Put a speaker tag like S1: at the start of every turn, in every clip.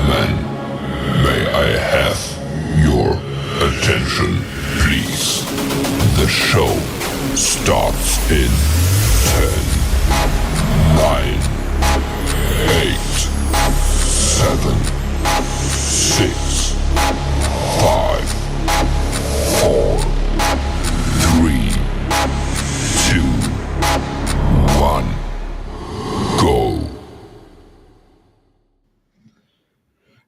S1: Gentlemen, may I have your attention, please? The show starts in 10, 9, 8, 7, 6, 5, 4, 3, 2, 1, go.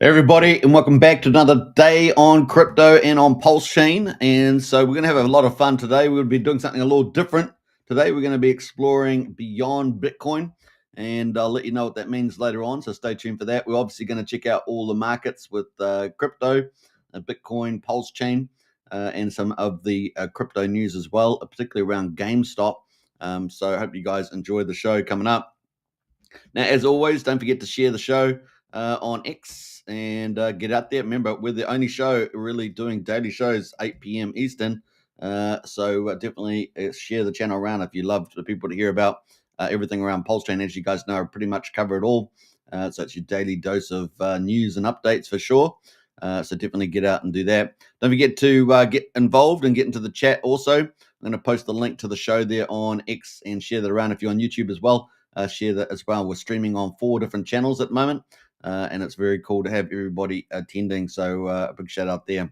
S2: Everybody, and welcome back to another day on crypto and on PulseChain. And so we're going to have a lot of fun today. We'll be doing something a little different today. We're going to be exploring beyond Bitcoin, and I'll let you know what that means later on. So stay tuned for that. We're obviously going to check out all the markets with crypto, Bitcoin, PulseChain, and some of the crypto news as well, particularly around GameStop. So I hope you guys enjoy the show coming up. Now, as always, don't forget to share the show on X and get out there. Remember, we're the only show really doing daily shows 8 p.m. Eastern. So definitely share the channel around if you love the people to hear about everything around PulseChain. As you guys know, I pretty much cover it all. So it's your daily dose of news and updates for sure. So definitely get out and do that. Don't forget to get involved and get into the chat also. I'm going to post the link to the show there on X and share that around. If you're on YouTube as well, share that as well. We're streaming on 4 different channels at the moment. And it's very cool to have everybody attending. So a big shout out there.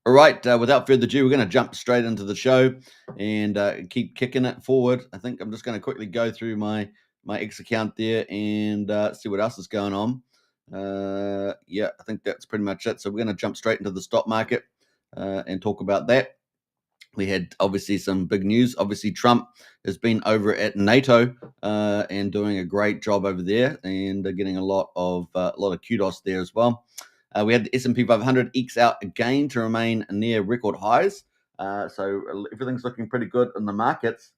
S2: All right, without further ado, we're going to jump straight into the show and keep kicking it forward. I think I'm just going to quickly go through my X account there and see what else is going on. Yeah, I think that's pretty much it. So we're going to jump straight into the stock market and talk about that. We had obviously some big news. Obviously, Trump has been over at NATO and doing a great job over there, and getting a lot of kudos there as well. We had the S&P 500 ekes out again to remain near record highs. So everything's looking pretty good in the markets.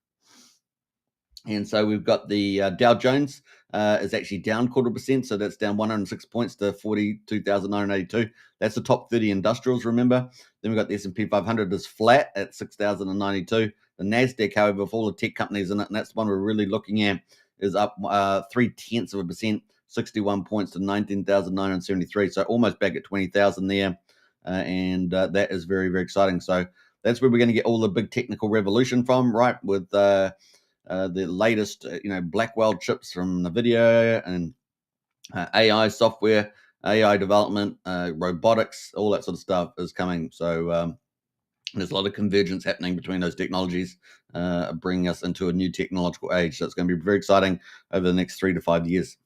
S2: And so we've got the Dow Jones is actually down 0.25%. So that's down 106 points to 42,982. That's the top 30 industrials, remember. Then we've got the S&P 500 is flat at 6,092. The NASDAQ, however, with all the tech companies in it, and that's the one we're really looking at, is up 0.3%, 61 points to 19,973. So almost back at 20,000 there. And that is very, very exciting. So that's where we're going to get all the big technical revolution from, right? With the latest, Blackwell chips from NVIDIA and AI software, AI development, robotics, all that sort of stuff is coming. So there's a lot of convergence happening between those technologies, bringing us into a new technological age. So it's going to be very exciting over the next 3 to 5 years.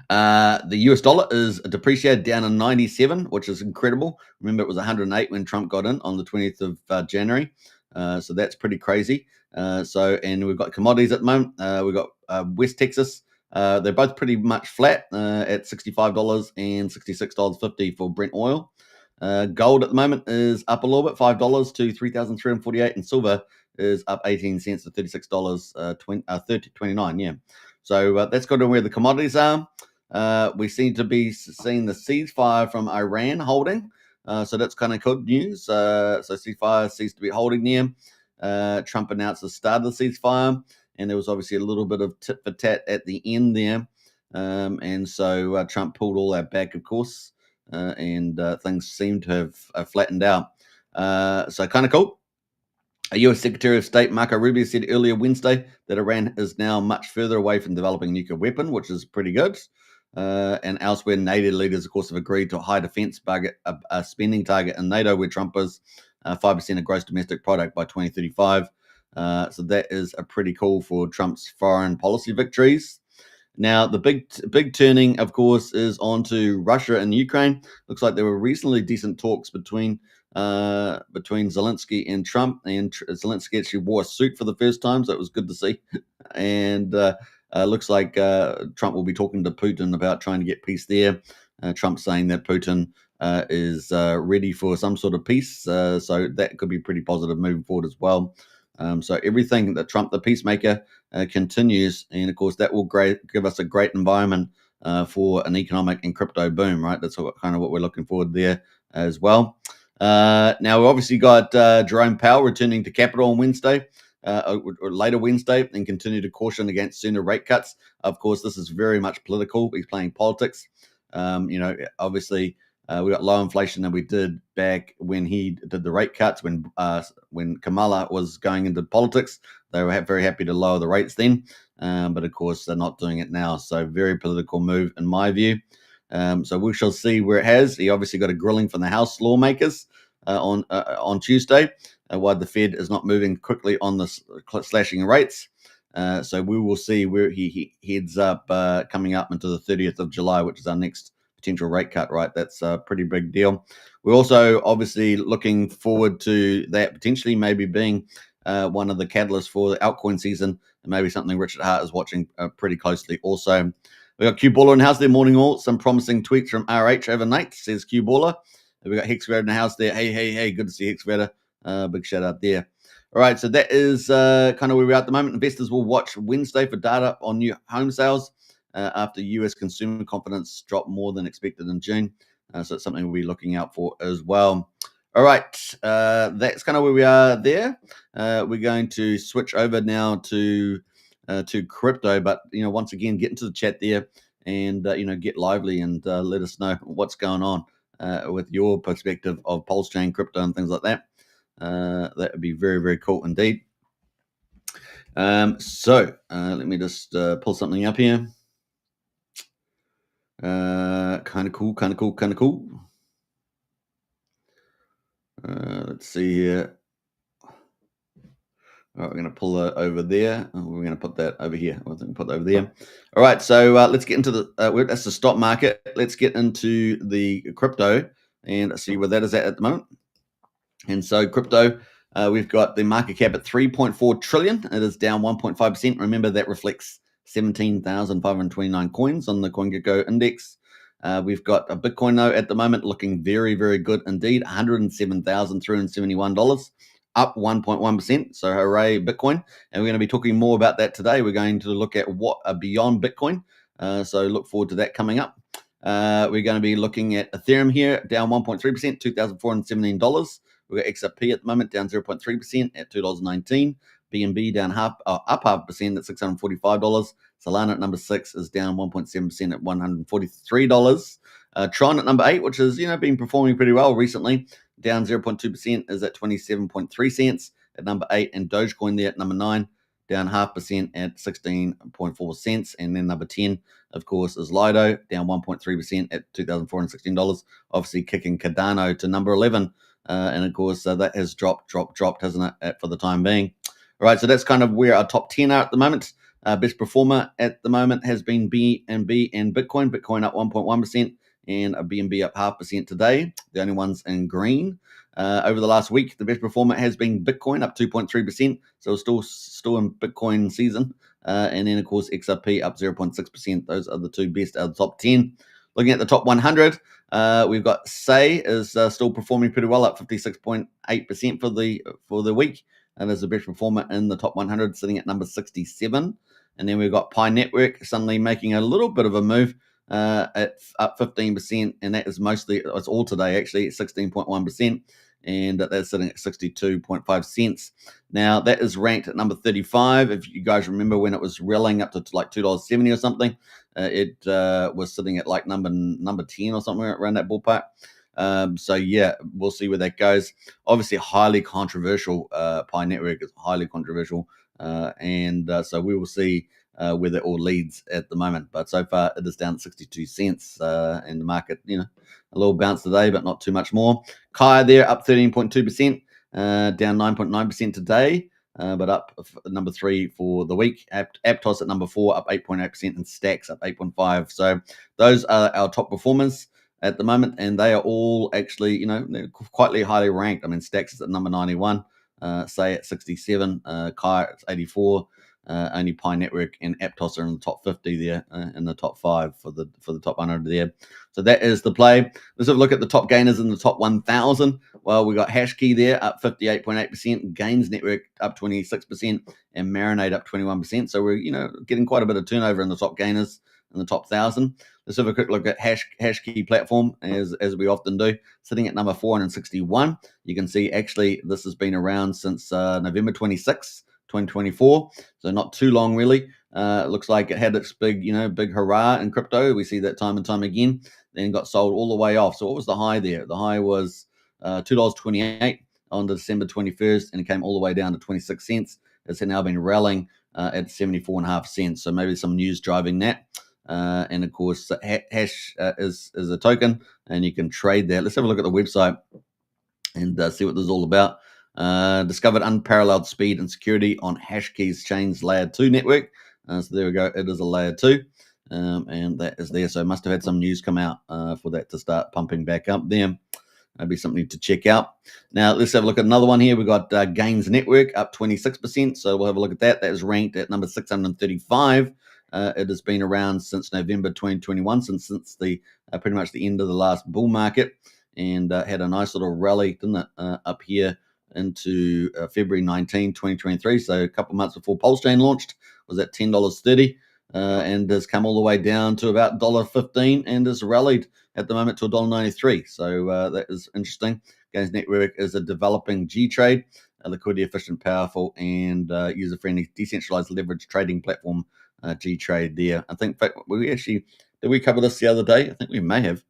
S2: The US dollar is depreciated down to 97, which is incredible. Remember, it was 108 when Trump got in on the 20th of January. So that's pretty crazy. And we've got commodities at the moment. We've got West Texas. They're both pretty much flat at $65 and $66.50 for Brent oil. Gold at the moment is up a little bit, $5 to $3,348, and silver is up 18 cents to $36.29. Yeah. So that's got to where the commodities are. We seem to be seeing the ceasefire from Iran holding. So that's kind of good news. So ceasefire seems to be holding there. Trump announced the start of the ceasefire, and there was obviously a little bit of tit for tat at the end there. And so Trump pulled all that back, of course, and things seem to have flattened out. So kind of cool. U.S. Secretary of State Marco Rubio said earlier Wednesday that Iran is now much further away from developing a nuclear weapon, which is pretty good. And elsewhere, NATO leaders, of course, have agreed to a high defense budget, a spending target in NATO, where Trump is 5% of gross domestic product by 2035. So that is a pretty cool for Trump's foreign policy victories. Now, the big turning, of course, is onto Russia and Ukraine. Looks like there were recently decent talks between Zelensky and Trump, and Zelensky actually wore a suit for the first time, so it was good to see. And looks like Trump will be talking to Putin about trying to get peace there. Trump saying that Putin is ready for some sort of peace, so that could be pretty positive moving forward as well. So everything that Trump, the peacemaker, continues, and of course that will give us a great environment for an economic and crypto boom, right? That's kind of what we're looking forward there as well. Now we've obviously got Jerome Powell returning to Capitol on Wednesday. or later Wednesday, and continue to caution against sooner rate cuts. Of course, this is very much political. He's playing politics. Obviously, we got low inflation than we did back when he did the rate cuts. When Kamala was going into politics, they were very happy to lower the rates then. But of course, they're not doing it now. So very political move in my view. So we shall see where it has. He obviously got a grilling from the House lawmakers on Tuesday, why the Fed is not moving quickly on the slashing rates. So we will see where he heads up coming up into the 30th of July, which is our next potential rate cut, right? That's a pretty big deal. We're also obviously looking forward to that potentially maybe being one of the catalysts for the altcoin season, and maybe something Richard Hart is watching pretty closely also. We got Q Baller in the house there, morning all. Some promising tweets from RH overnight, says Q Baller. We got Hexvader in the house there. Hey, good to see Hexvader. Big shout out there. All right, so that is kind of where we are at the moment. Investors will watch Wednesday for data on new home sales after US consumer confidence dropped more than expected in June. So it's something we'll be looking out for as well. All right, that's kind of where we are there. We're going to switch over now to crypto, but once again, get into the chat there and get lively and let us know what's going on with your perspective of PulseChain crypto and things like that. That would be very, very cool indeed. So let me just pull something up here. Kind of cool. Let's see here. All right, we're going to pull that over there. We're going to put that over here. We're going to put that over there. All right, so let's get into that's the stock market. Let's get into the crypto and see where that is at the moment. And so crypto, we've got the market cap at 3.4 trillion. It is down 1.5%. Remember, that reflects 17,529 coins on the CoinGecko index. We've got a Bitcoin, though, at the moment looking very, very good indeed. $107,371, up 1.1%. So hooray, Bitcoin. And we're going to be talking more about that today. We're going to look at what are beyond Bitcoin. So look forward to that coming up. We're going to be looking at Ethereum here, down 1.3%, $2,417. We've got XRP at the moment, down 0.3% at $2.19. BNB down up 0.5% at $645. Solana at number 6 is down 1.7% at $143. Tron at number 8, which has been performing pretty well recently, down 0.2% is at 27.3 cents at number 8, and Dogecoin there at number 9, down 0.5% at 16.4 cents. And then number 10, of course, is Lido, down 1.3% at $2,416. Obviously kicking Cardano to number 11. And of course, that has dropped, hasn't it, for the time being. All right, so that's kind of where our top 10 are at the moment. Best performer at the moment has been BNB and Bitcoin. Bitcoin up 1.1% and a BNB up 0.5% today. The only ones in green. Over the last week, the best performer has been Bitcoin, up 2.3%. So still in Bitcoin season. And then, of course, XRP up 0.6%. Those are the two best out of the top 10. Looking at the top 100, we've got Say is still performing pretty well, up 56.8% for the week. And is the best performer in the top 100, sitting at number 67. And then we've got Pi Network suddenly making a little bit of a move at up 15%. And that is it's all today, actually, at 16.1%. And that's sitting at 62.5 cents. Now, that is ranked at number 35. If you guys remember when it was rallying up to like $2.70 or something, it was sitting at like number 10 or something around that ballpark. So yeah, we'll see where that goes. Obviously, highly controversial. Pi Network is highly controversial, and so we will see where that all leads at the moment. But so far, it is down 62 cents, and the market, a little bounce today, but not too much more. Kaya there up 13.2%, down 9.9% today, but up number 3 for the week. Aptos at number 4, up 8.8%, and Stacks up 8.5%. So those are our top performers at the moment, and they are all actually, they're quite highly ranked. I mean, Stacks is at number 91, Say at 67, Kai at 84, only Pi Network and Aptos are in the top 50 there, in the top 5 for the top 100 there. So that is the play. Let's have a look at the top gainers in the top 1,000. Well, we got Hashkey there up 58.8%, Gains Network up 26%, and Marinade up 21%. So we're getting quite a bit of turnover in the top gainers in the top 1,000. Let's have a quick look at Hashkey platform, as we often do, sitting at number 461. You can see actually this has been around since November 26, 2024. So not too long, really. It looks like it had its big hurrah in crypto. We see that time and time again. Then got sold all the way off. So what was the high there? The high was $2.28 on December 21st, and it came all the way down to 26 cents. It's now been rallying at 74.5 cents. So maybe some news driving that. And of course, hash is a token, and you can trade that. Let's have a look at the website and see what this is all about. Discovered unparalleled speed and security on Hashkey's Chain's Layer 2 network. So there we go. It is a Layer 2, and that is there. So must have had some news come out for that to start pumping back up there. Maybe something to check out. Now, let's have a look at another one here. We've got Gains Network up 26%. So we'll have a look at that. That is ranked at number 635. It has been around since November 2021, since the pretty much the end of the last bull market, and had a nice little rally, didn't it, up here into February 19, 2023. So a couple of months before PulseChain launched, was at $10.30, and has come all the way down to about $1.15 and has rallied at the moment to $1.93. So that is interesting. Gains Network is a developing G-Trade, a liquidity efficient, powerful, and user-friendly decentralized leverage trading platform. G-Trade there. I think, in fact, did we cover this the other day? I think we may have.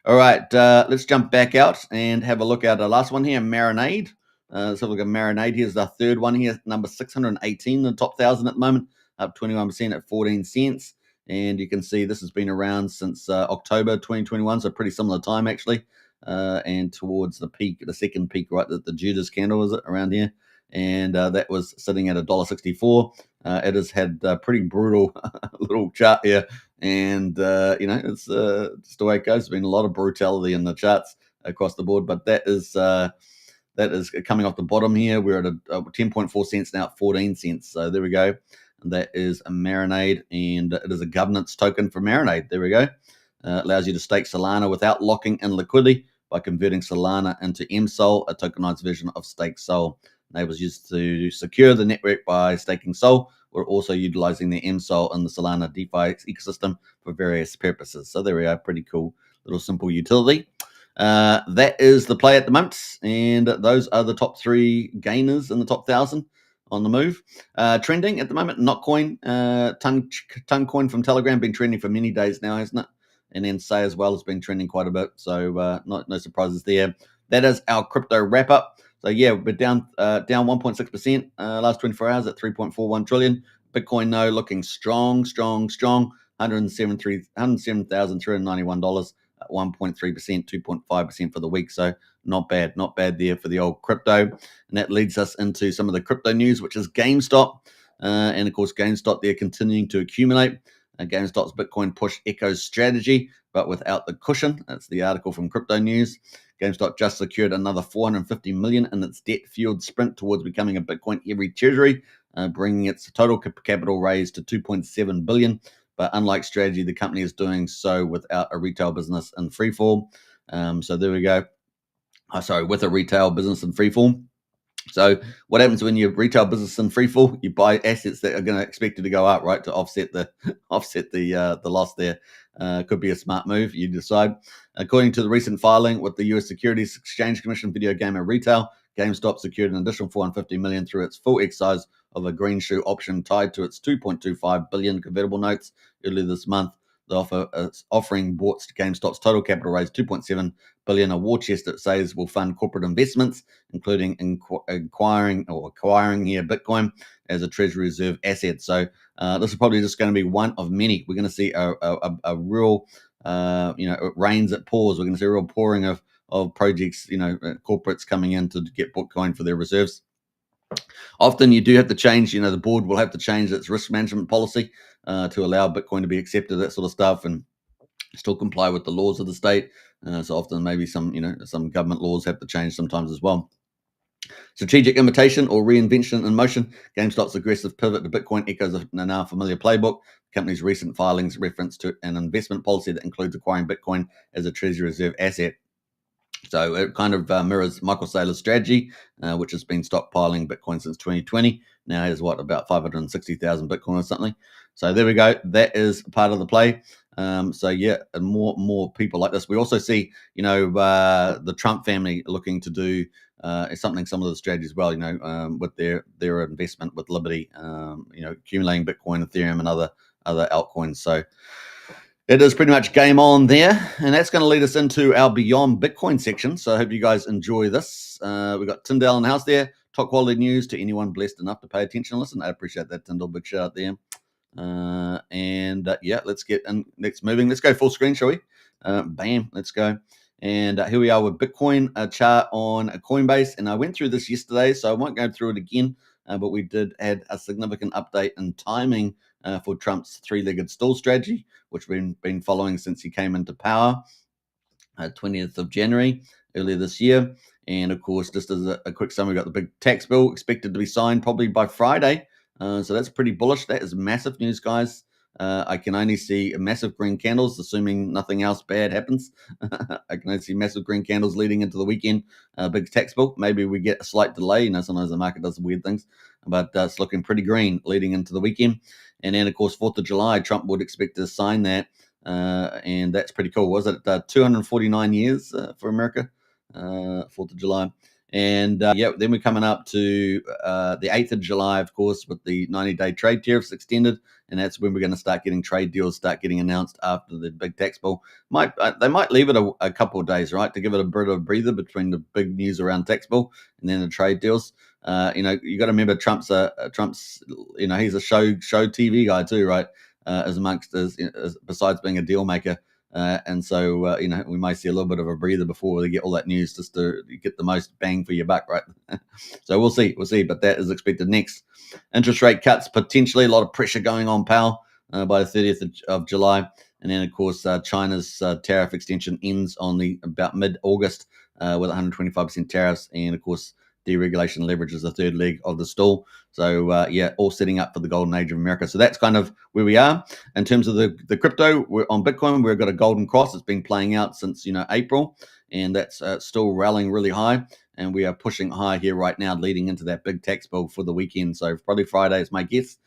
S2: All right, let's jump back out and have a look at the last one here, Marinade. Let's have a look at Marinade. Here's the third one here, number 618 in the top 1,000 at the moment, up 21% at 14 cents. And you can see this has been around since October 2021, so pretty similar time actually. And towards the peak, the second peak, right, the Judas candle was around here. And that was sitting at $1.64. It has had a pretty brutal little chart here. And, it's just the way it goes. There's been a lot of brutality in the charts across the board. But that is coming off the bottom here. We're at a 10.4 cents now, at 14 cents. So there we go. And that is a Marinade. And it is a governance token for Marinade. There we go. Allows you to stake Solana without locking in liquidity by converting Solana into MSOL, a tokenized version of Stake Sol. Enables users to secure the network by staking Sol. We're also utilizing the MSOL and the Solana DeFi ecosystem for various purposes. So there we are, pretty cool little simple utility. That is the play at the moment, and those are the top 3 gainers in the top 1,000 on the move. Trending at the moment, Notcoin, Toncoin from Telegram, been trending for many days now, hasn't it? And then Say as well has been trending quite a bit, so no surprises there. That is our crypto wrap up. So yeah, we're down 1.6% last 24 hours at 3.41 trillion. Bitcoin though looking strong, $107,391 at 1.3%, 2.5% for the week. So not bad there for the old crypto. And that leads us into some of the crypto news, which is GameStop. And of course, GameStop, they're continuing to accumulate. GameStop's Bitcoin push echoes strategy, but without the cushion. That's the article from Crypto News. GameStop just secured another $450 million in its debt-fueled sprint towards becoming a Bitcoin-heavy treasury, bringing its total capital raise to $2.7 billion. But unlike strategy, the company is doing so without a retail business in freefall. So there we go. With a retail business in freefall. So what happens when you retail business in freefall? You buy assets that are going to expect it to go up, right, to offset the loss there. Could be a smart move. You decide. According to the recent filing with the U.S. Securities Exchange Commission, video game and retail, GameStop secured an additional $450 million through its full exercise of a green shoe option tied to its $2.25 billion convertible notes earlier this month. The offering brought GameStop's total capital raise $2.7 billion, a war chest that says will fund corporate investments, including acquiring here Bitcoin as a treasury reserve asset. So this is probably just going to be one of many. We're going to see a real, it rains at pours. We're going to see a real pouring of projects, corporates coming in to get Bitcoin for their reserves. Often you do have to change, the board will have to change its risk management policy to allow Bitcoin to be accepted, that sort of stuff, and still comply with the laws of the state. So often maybe some government laws have to change sometimes as well. Strategic imitation or reinvention in motion. GameStop's aggressive pivot to Bitcoin echoes a now familiar playbook. The company's recent filings reference to an investment policy that includes acquiring Bitcoin as a treasury reserve asset. So it kind of mirrors Michael Saylor's strategy, which has been stockpiling Bitcoin since 2020. Now has about 560,000 Bitcoin or something. So there we go. That is part of the play. So yeah, and more people like this. We also see, the Trump family looking to do something similar to the strategy as well. With their investment with Liberty, accumulating Bitcoin, Ethereum, and other altcoins. So it is pretty much game on there, and that's going to lead us into our Beyond Bitcoin section. So I hope you guys enjoy this. We've got Tyndale in the house there. Top quality news to anyone blessed enough to pay attention and listen. I appreciate that, Tyndale. Big shout out there. Let's get next moving. Let's go full screen, shall we? Bam, let's go. And here we are with Bitcoin, a chart on a Coinbase. And I went through this yesterday, so I won't go through it again. But we did add a significant update in timing for Trump's three-legged stool strategy, which we've been following since he came into power, 20th of January, earlier this year. And of course, just as a quick summary, we got the big tax bill expected to be signed probably by Friday. So that's pretty bullish. That is massive news, guys. I can only see massive green candles, assuming nothing else bad happens. I can only see massive green candles leading into the weekend. Big tax bill. Maybe we get a slight delay. Sometimes the market does weird things, but it's looking pretty green leading into the weekend. And then, of course, 4th of July, Trump would expect to sign that. And that's pretty cool. Was it 249 years for America? 4th of July. And then we're coming up to the 8th of July, of course, with the 90-day trade tariffs extended. And that's when we're going to start getting trade deals, start getting announced after the big tax bill. They might leave it a couple of days, right, to give it a bit of a breather between the big news around tax bill and then the trade deals. You got to remember Trump's he's a show TV guy too, right? Besides being a deal maker. And so, we might see a little bit of a breather before they get all that news just to get the most bang for your buck, right? So we'll see. But that is expected next. Interest rate cuts, potentially a lot of pressure going on Powell by the 30th of July. And then, of course, China's tariff extension ends on about mid-August with 125% tariffs. And, of course, deregulation leverage is the third leg of the stool. So, all setting up for the golden age of America. So that's kind of where we are. In terms of the crypto, we're on Bitcoin, we've got a golden cross. It's been playing out since, April, and that's still rallying really high. And we are pushing high here right now, leading into that big tax bill for the weekend. So probably Friday is my guess.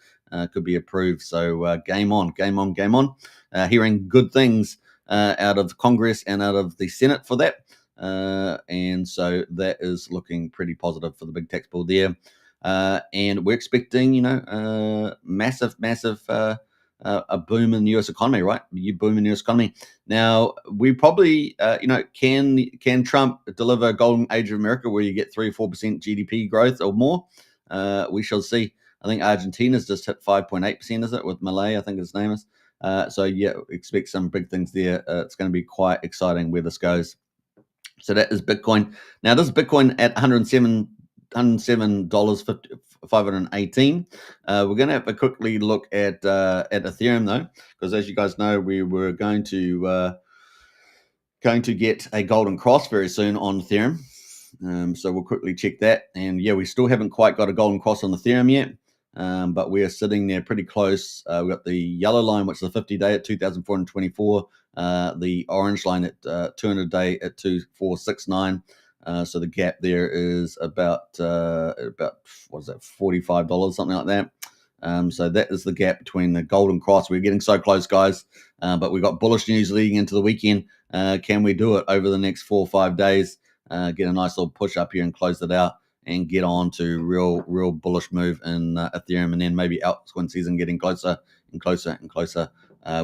S2: Could be approved. So game on. Hearing good things out of Congress and out of the Senate for that. And so that is looking pretty positive for the big tax bill there. And we're expecting, massive a boom in the U.S. economy, right? Boom in the U.S. economy. Now, we probably, can Trump deliver a golden age of America where you get 3 or 4% GDP growth or more? We shall see. I think Argentina's just hit 5.8%, is it, with Malay, I think his name is. Expect some big things there. It's going to be quite exciting where this goes. So that is Bitcoin. Now, this is Bitcoin at $107.518. We're going to have a quickly look at Ethereum though, because as you guys know, we were going to get a golden cross very soon on Ethereum. So we'll quickly check that. And yeah, we still haven't quite got a golden cross on Ethereum yet. But we are sitting there pretty close. We've got the yellow line, which is the 50-day at 2,424. The orange line at 200-day at 2,469. So the gap there is about what is that, $45, something like that. So that is the gap between the golden cross. We're getting so close, guys. But we've got bullish news leading into the weekend. Can we do it over the next 4 or 5 days? Get a nice little push up here and close it out and get on to real bullish move in Ethereum, and then maybe altcoin season getting closer and closer and closer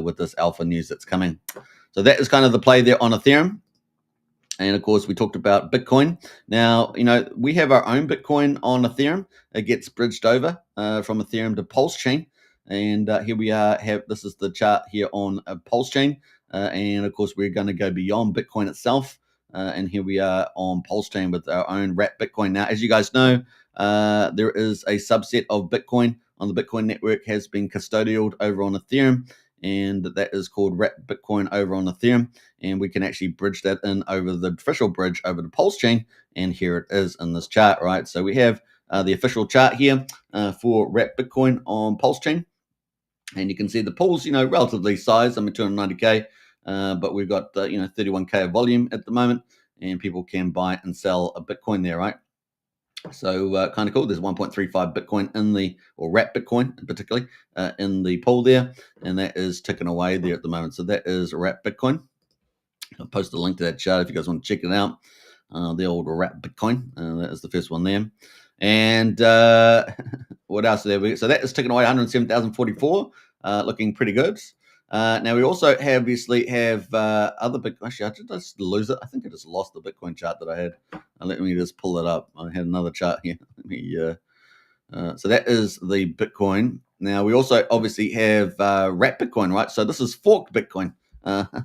S2: with this alpha news that's coming. So that is kind of the play there on Ethereum. And of course, we talked about Bitcoin. Now, we have our own Bitcoin on Ethereum. It gets bridged over from Ethereum to PulseChain. And here we are. This is the chart here on PulseChain. And of course, we're going to go beyond Bitcoin itself. And here we are on PulseChain with our own wrapped Bitcoin. Now, as you guys know, there is a subset of Bitcoin on the Bitcoin network has been custodialed over on Ethereum, and that is called wrapped Bitcoin over on Ethereum. And we can actually bridge that in over the official bridge over to PulseChain. And here it is in this chart, right? So we have the official chart here for wrapped Bitcoin on PulseChain. And you can see the pools, relatively sized, 290K. But we've got 31K of volume at the moment, and people can buy and sell a Bitcoin there, right? So kind of cool. There's 1.35 Bitcoin in the, or wrap Bitcoin particularly, in the pool there, and that is ticking away there at the moment. So that is wrap Bitcoin. I'll post a link to that chart if you guys want to check it out. The old wrap Bitcoin. That is the first one there. And what else there? So that is ticking away 107,044, looking pretty good. Now we also obviously have other big. Actually, I just lose it. I think I just lost the Bitcoin chart that I had. Let me just pull it up. I had another chart here. Let me. So that is the Bitcoin. Now we also obviously have wrap Bitcoin, right? So this is forked Bitcoin.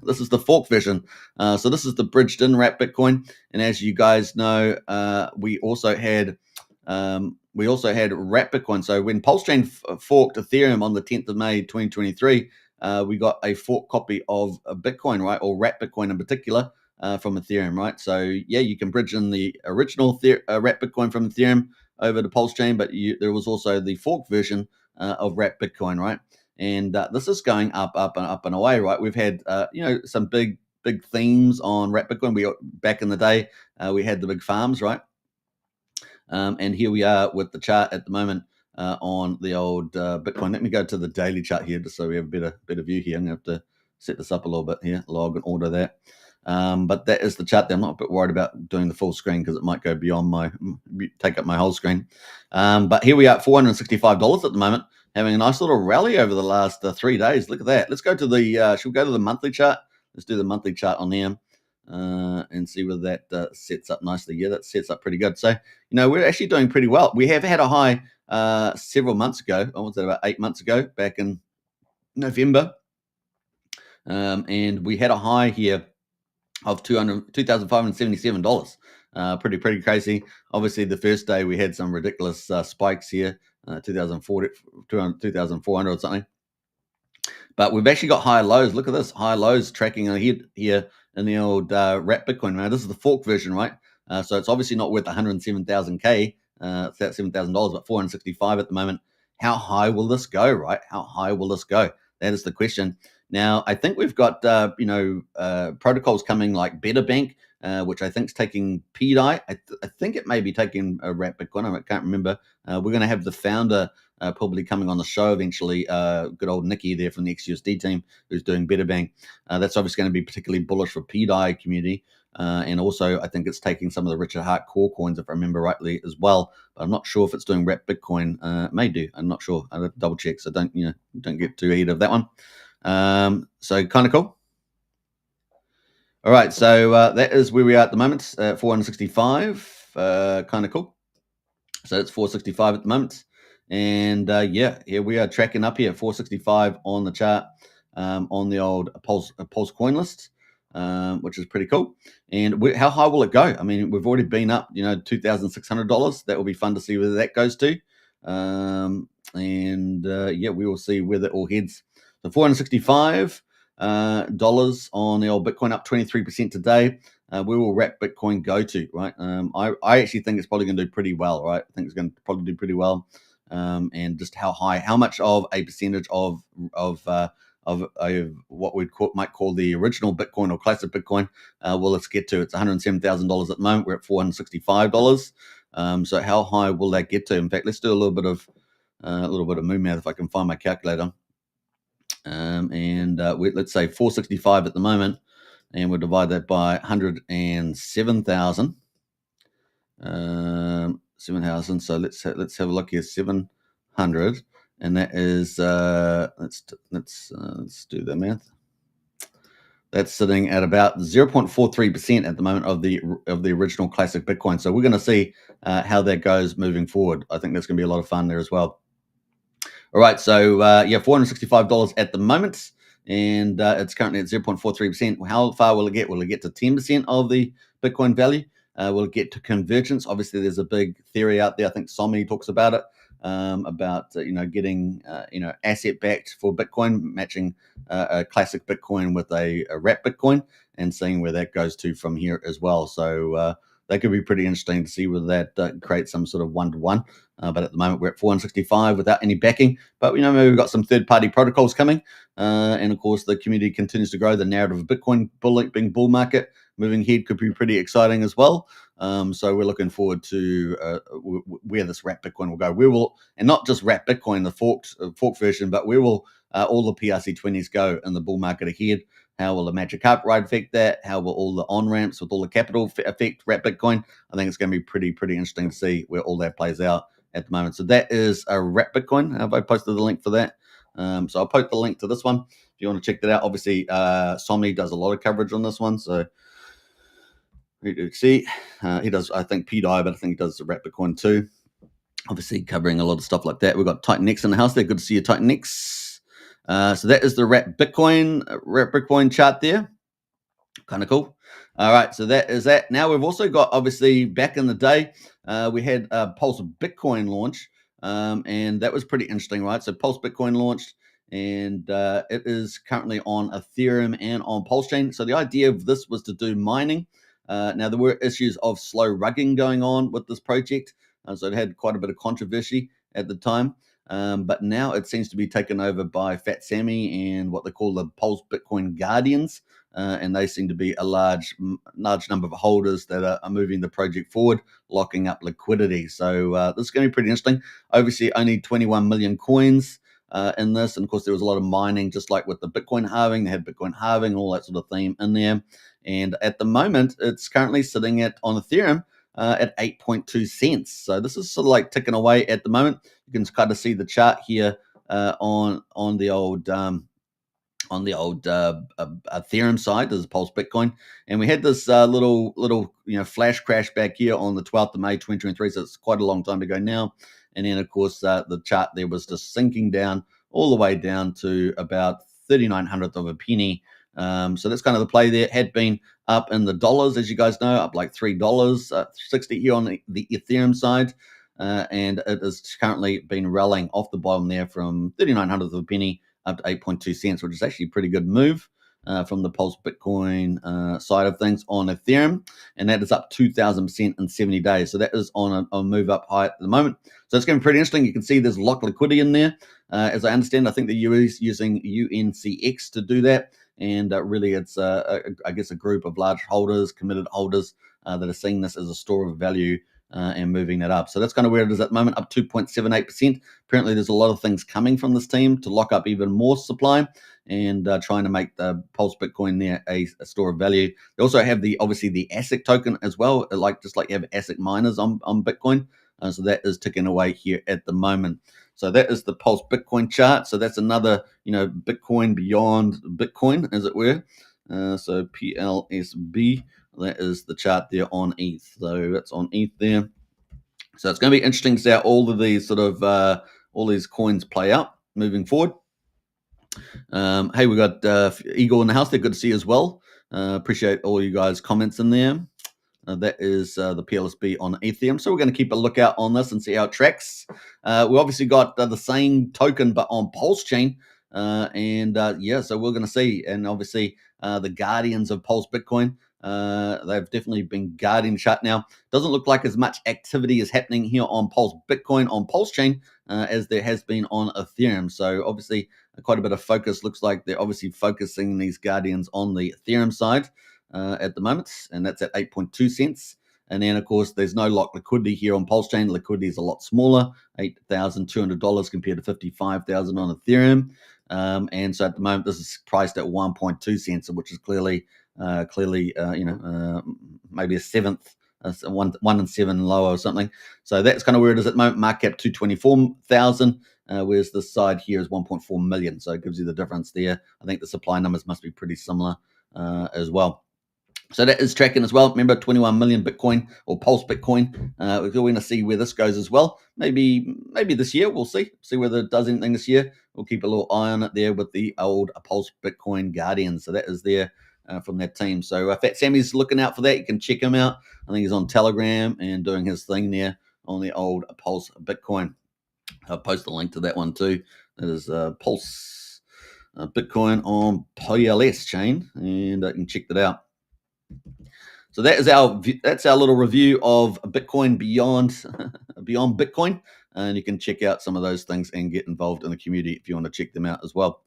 S2: This is the fork version. So this is the bridged in wrap Bitcoin. And as you guys know, we also had wrap Bitcoin. So when PulseChain forked Ethereum on the 10th of May 2023, we got a fork copy of Bitcoin, right, or wrap Bitcoin in particular from Ethereum, right? So yeah, you can bridge in the original wrap Bitcoin from Ethereum over to PulseChain, but there was also the fork version of wrap Bitcoin, right? And this is going up, and away, right? We've had some big themes on wrap Bitcoin. We back in the day we had the big farms, right? And here we are with the chart at the moment on the old Bitcoin. Let me go to the daily chart here just so we have a better view here. I'm going to have to set this up a little bit here, log and order that. But that is the chart there. I'm not a bit worried about doing the full screen because it might go beyond take up my whole screen. But here we are at $465 at the moment, having a nice little rally over the last 3 days. Look at that. Let's go to the, should we go to the monthly chart? Let's do the monthly chart on there and see whether that sets up nicely. Yeah, that sets up pretty good. So, we're actually doing pretty well. We have had a high several months ago. I want to say about 8 months ago, back in November. And we had a high here of $2,577. Pretty crazy. Obviously, the first day we had some ridiculous spikes here, 2,400 or something. But we've actually got high lows. Look at this, high lows tracking ahead here in the old wrap Bitcoin. Now, this is the fork version, right? So it's obviously not worth 107,000K. It's at $7,000, but 465 at the moment. How high will this go, right? How high will this go? That is the question. Now, I think we've got protocols coming like Better Bank, which I think is taking PDI. I think it may be taking a wrap Bitcoin. I can't remember. We're going to have the founder probably coming on the show eventually. Good old Nikki there from the XUSD team who's doing Better Bank. That's obviously going to be particularly bullish for PDI community. And also, I think it's taking some of the Richard Hart core coins, if I remember rightly, as well. But I'm not sure if it's doing wrap Bitcoin. It may do. I'm not sure. I'll have to double check. So don't get too ahead of that one. So kind of cool. All right. So that is where we are at the moment. 465. Kind of cool. So it's 465 at the moment. And here we are tracking up here, 465 on the chart on the old Pulse coin list, which is pretty cool. And how high will it go? I mean, we've already been up, $2,600. That will be fun to see where that goes to. We will see where that all heads. So $465 on the old Bitcoin, up 23% today. Where will wrap Bitcoin go to, right? I actually think it's probably going to do pretty well, right? I think it's going to probably do pretty well. And just how much of a percentage of what we might call the original Bitcoin or classic Bitcoin will it get to? It's $107,000 at the moment. We're at $465. So how high will that get to? In fact, let's do a little bit of moon math if I can find my calculator. Let's say 465 at the moment. And we'll divide that by 107,000. 7,000. So let's have a look here. 700, and that is let's do the math. That's sitting at about 0.43% at the moment of the original classic Bitcoin. So we're going to see how that goes moving forward. I think that's going to be a lot of fun there as well. All right. So $465 at the moment. And it's currently at 0.43%. How far will it get? Will it get to 10% of the Bitcoin value? Will it get to convergence? Obviously, there's a big theory out there. I think Somi talks about it, about getting asset backed for Bitcoin, matching a classic Bitcoin with a wrap Bitcoin, and seeing where that goes to from here as well. So that could be pretty interesting to see whether that creates some sort of one-to-one. But at the moment, we're at 465 without any backing. But maybe we've got some third-party protocols coming. And of course, the community continues to grow. The narrative of Bitcoin being bull market moving ahead could be pretty exciting as well. So we're looking forward to where this wrap Bitcoin will go. We will, and not just wrap Bitcoin, the forked version, but where will all the PRC20s go in the bull market ahead? How will the Magic Carp ride affect that? How will all the on-ramps with all the capital affect wrap Bitcoin? I think it's going to be pretty interesting to see where all that plays out at the moment. So that is a wrap Bitcoin. Have I posted the link for that? So I'll post the link to this one if you want to check that out. Obviously, Somni does a lot of coverage on this one. So you can see he does, I think, PDI, but I think he does the wrap Bitcoin too. Obviously, covering a lot of stuff like that. We've got Titan X in the house there. Good to see you, Titan X. So that is the wrap Bitcoin chart there. Kind of cool. All right, so that is that. Now we've also got, obviously, back in the day, we had a Pulse Bitcoin launch, and that was pretty interesting, right? So Pulse Bitcoin launched, and it is currently on Ethereum and on PulseChain. So the idea of this was to do mining. Now there were issues of slow rugging going on with this project, so it had quite a bit of controversy at the time. But now it seems to be taken over by Fat Sammy and what they call the Pulse Bitcoin Guardians. And they seem to be a large number of holders that are moving the project forward, locking up liquidity. So this is going to be pretty interesting. Obviously, only 21 million coins in this. And of course, there was a lot of mining, just like with the Bitcoin halving. They had Bitcoin halving, all that sort of theme in there. And at the moment, it's currently sitting on Ethereum at 8.2 cents. So this is sort of like ticking away at the moment. You can kind of see the chart here on the old Ethereum side. This is Pulse Bitcoin, and we had this little flash crash back here on the 12th of May 2023. So it's quite a long time ago now. And then of course the chart there was just sinking down all the way down to about 3900th of a penny. So that's kind of the play there. It had been up in the dollars, as you guys know, up like $3.60 here on the Ethereum side. And it has currently been rallying off the bottom there from 3900th of a penny up to 8.2 cents, which is actually a pretty good move from the Pulse Bitcoin side of things on Ethereum. And that is up 2,000% in 70 days. So that is on a move up high at the moment. So it's going to be pretty interesting. You can see there's locked liquidity in there. As I understand, I think the UE is using UNCX to do that. And really, it's, I guess, a group of large holders, committed holders that are seeing this as a store of value and moving that up. So that's kind of where it is at the moment, up 2.78%. Apparently, there's a lot of things coming from this team to lock up even more supply and trying to make the Pulse Bitcoin there a store of value. They also have obviously the ASIC token as well, just like you have ASIC miners on Bitcoin. So that is ticking away here at the moment. So that is the Pulse Bitcoin chart. So that's another, Bitcoin beyond Bitcoin, as it were. So PLSB, that is the chart there on ETH. So that's on ETH there. So it's going to be interesting to see how all of these all these coins play out moving forward. Hey, we got Igor in the house there. Good to see you as well. Appreciate all you guys' comments in there. That is the PLSB on Ethereum. So we're going to keep a lookout on this and see how it tracks. We obviously got the same token, but on PulseChain. So we're going to see. And obviously, the guardians of Pulse Bitcoin, they've definitely been guarding the chart now. Doesn't look like as much activity is happening here on Pulse Bitcoin on PulseChain as there has been on Ethereum. So obviously, quite a bit of focus. Looks like they're obviously focusing these guardians on the Ethereum side at the moment, and that's at 8.2 cents. And then, of course, there's no locked liquidity here on PulseChain. Liquidity is a lot smaller, $8,200 compared to $55,000 on Ethereum. And so at the moment, this is priced at 1.2 cents, which is clearly, maybe a seventh, 1 and 7 lower or something. So that's kind of where it is at the moment. Market cap 224,000. Whereas this side here is 1.4 million. So it gives you the difference there. I think the supply numbers must be pretty similar as well. So that is tracking as well. Remember, 21 million Bitcoin or Pulse Bitcoin. We're going to see where this goes as well. Maybe this year we'll see whether it does anything this year. We'll keep a little eye on it there with the old Pulse Bitcoin Guardians. So that is there from that team. So Fat Sammy's looking out for that. You can check him out. I think he's on Telegram and doing his thing there on the old Pulse Bitcoin. I'll post the link to that one too. That is Pulse Bitcoin on PulseChain, and you can check that out. So that's our little review of Bitcoin beyond Bitcoin, and you can check out some of those things and get involved in the community if you want to check them out as well.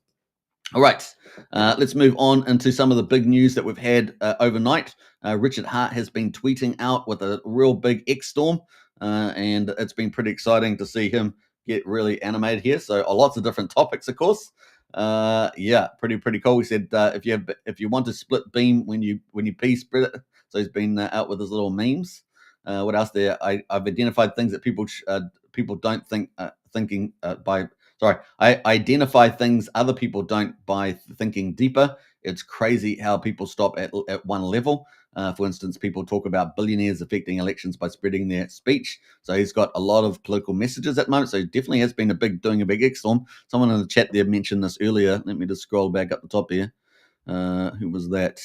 S2: All right, let's move on into some of the big news that we've had overnight. Richard Hart has been tweeting out with a real big X storm, and it's been pretty exciting to see him get really animated here. So lots of different topics, of course. Yeah, pretty cool. We said if you want to split beam when you pee, spread it. So he's been out with his little memes. What else there? I've identified things that people don't think thinking by. Sorry, I identify things other people don't by thinking deeper. It's crazy how people stop at one level. For instance, people talk about billionaires affecting elections by spreading their speech. So he's got a lot of political messages at the moment. So he definitely has been doing a big X storm. Someone in the chat there mentioned this earlier. Let me just scroll back up the top here. Who was that?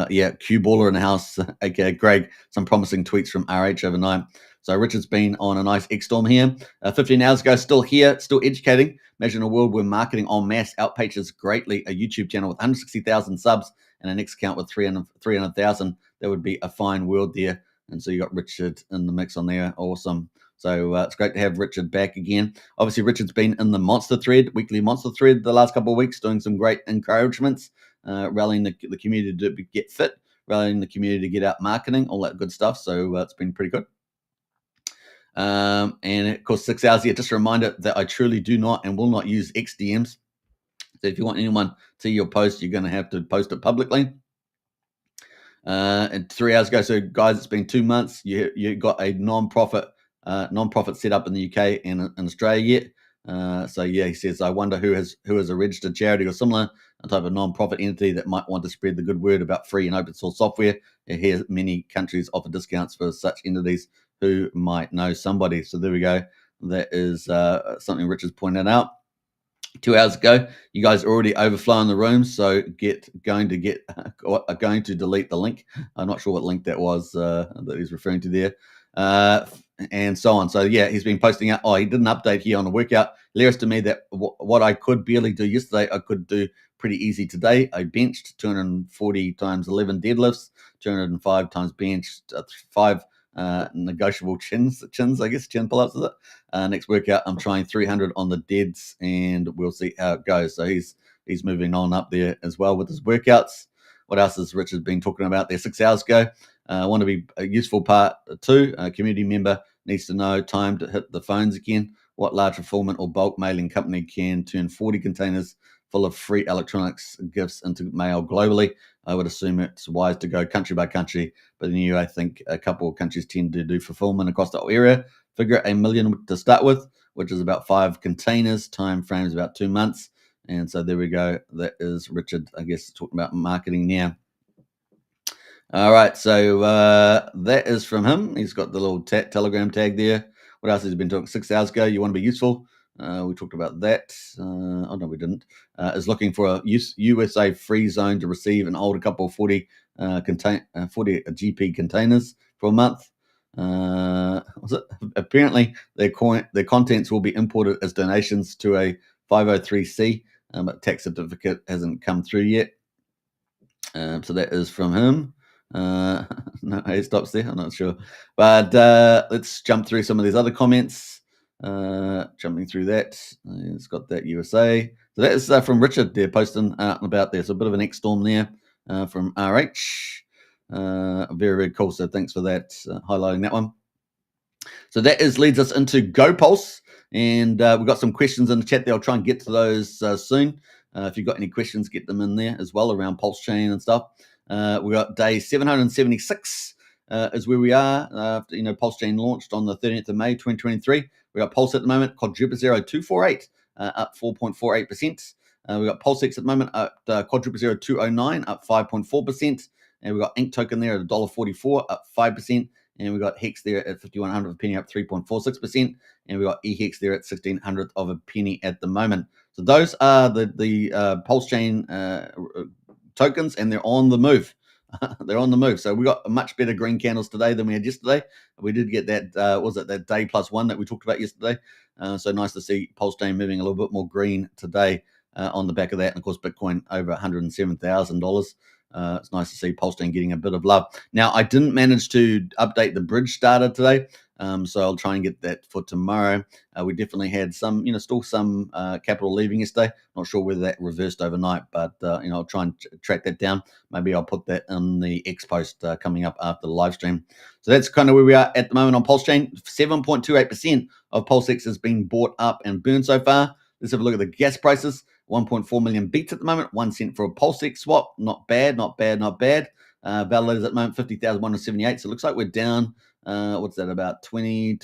S2: Yeah, Q Baller in the house. Okay, Greg, some promising tweets from RH overnight. So Richard's been on a nice X storm here. 15 hours ago, still here, still educating. Imagine a world where marketing en masse outpaces greatly a YouTube channel with 160,000 subs and an X account with 300,000. That would be a fine world there. And so you got Richard in the mix on there. Awesome. So it's great to have Richard back again. Obviously, Richard's been in the Monster Thread, weekly Monster Thread, the last couple of weeks, doing some great encouragements, rallying the community to get fit, rallying the community to get out marketing, all that good stuff. So it's been pretty good. And of course, 6 hours here. Just a reminder that I truly do not and will not use XDMs. So if you want anyone to see your post, you're going to have to post it publicly. And 3 hours ago, so guys, it's been 2 months. You got a non-profit set up in the UK and in Australia yet. So yeah, he says, I wonder who has a registered charity or similar, a type of non-profit entity that might want to spread the good word about free and open source software. Here, many countries offer discounts for such entities who might know somebody. So there we go. That is something Richard's pointed out. 2 hours ago, you guys are already overflowing the room, so going to delete the link. I'm not sure what link that was that he's referring to there, and so on. So yeah, he's been posting out. Oh, he did an update here on the workout. Hilarious to me that what I could barely do yesterday, I could do pretty easy today. I benched 240 times 11 deadlifts, 205 times benched, 5 negotiable chins, I guess, chin pull-ups is it. Next workout, I'm trying 300 on the deads, and we'll see how it goes. So he's moving on up there as well with his workouts. What else has Richard been talking about there 6 hours ago? Want to be a useful part too. A community member needs to know time to hit the phones again. What large fulfillment or bulk mailing company can turn 40 containers full of free electronics gifts into mail globally? I would assume it's wise to go country by country, but in the EU, I think a couple of countries tend to do fulfillment across the whole area. Figure 1 million to start with, which is about 5 containers. Time frame is about 2 months. And so there we go. That is Richard, I guess, talking about marketing now. All right, so that is from him. He's got the little Telegram tag there. What else has he been talking? 6 hours ago, you want to be useful. We talked about that. Oh, no, we didn't. Is looking for a USA free zone to receive an older couple of 40 GP containers for a month. Was it? Apparently, their contents will be imported as donations to a 503c, but tax certificate hasn't come through yet. So that is from him. No, he stops there. I'm not sure, but let's jump through some of these other comments. Jumping through that, it's got that USA. So that is from Richard there, posting out and about there. So a bit of an X storm there from RH. Very cool. So thanks for that, highlighting that one. So that leads us into GoPulse, and we've got some questions in the chat there. I'll try and get to those soon. If you've got any questions, get them in there as well around PulseChain and stuff. We got day 776 is where we are. After PulseChain launched on the 13th of May 2023. We got Pulse at the moment, quadruple 0248, up 4.48%. We got PulseX at the moment at quadruple 0209, up 5.4%. And we got Ink token there at $1.44, up 5%. And we got Hex there at 5100 of a penny, up 3.46%. And we got eHex there at 1600 of a penny at the moment. So those are the PulseChain tokens, and they're on the move. They're on the move. So we got much better green candles today than we had yesterday. We did get that, that day plus one that we talked about yesterday. So nice to see PulseChain moving a little bit more green today on the back of that. And of course, Bitcoin over $107,000. It's nice to see PulseChain getting a bit of love. Now, I didn't manage to update the bridge data today. So I'll try and get that for tomorrow. We definitely had some, still some capital leaving yesterday. Not sure whether that reversed overnight, but I'll try and track that down. Maybe I'll put that in the X post coming up after the live stream. So that's kind of where we are at the moment on PulseChain. 7.28% of PulseX has been bought up and burned so far. Let's have a look at the gas prices. 1.4 million beats at the moment. 1 cent for a PulseX swap. Not bad, not bad, not bad. Validators at the moment, 50,178. So it looks like we're down, what's that, about 31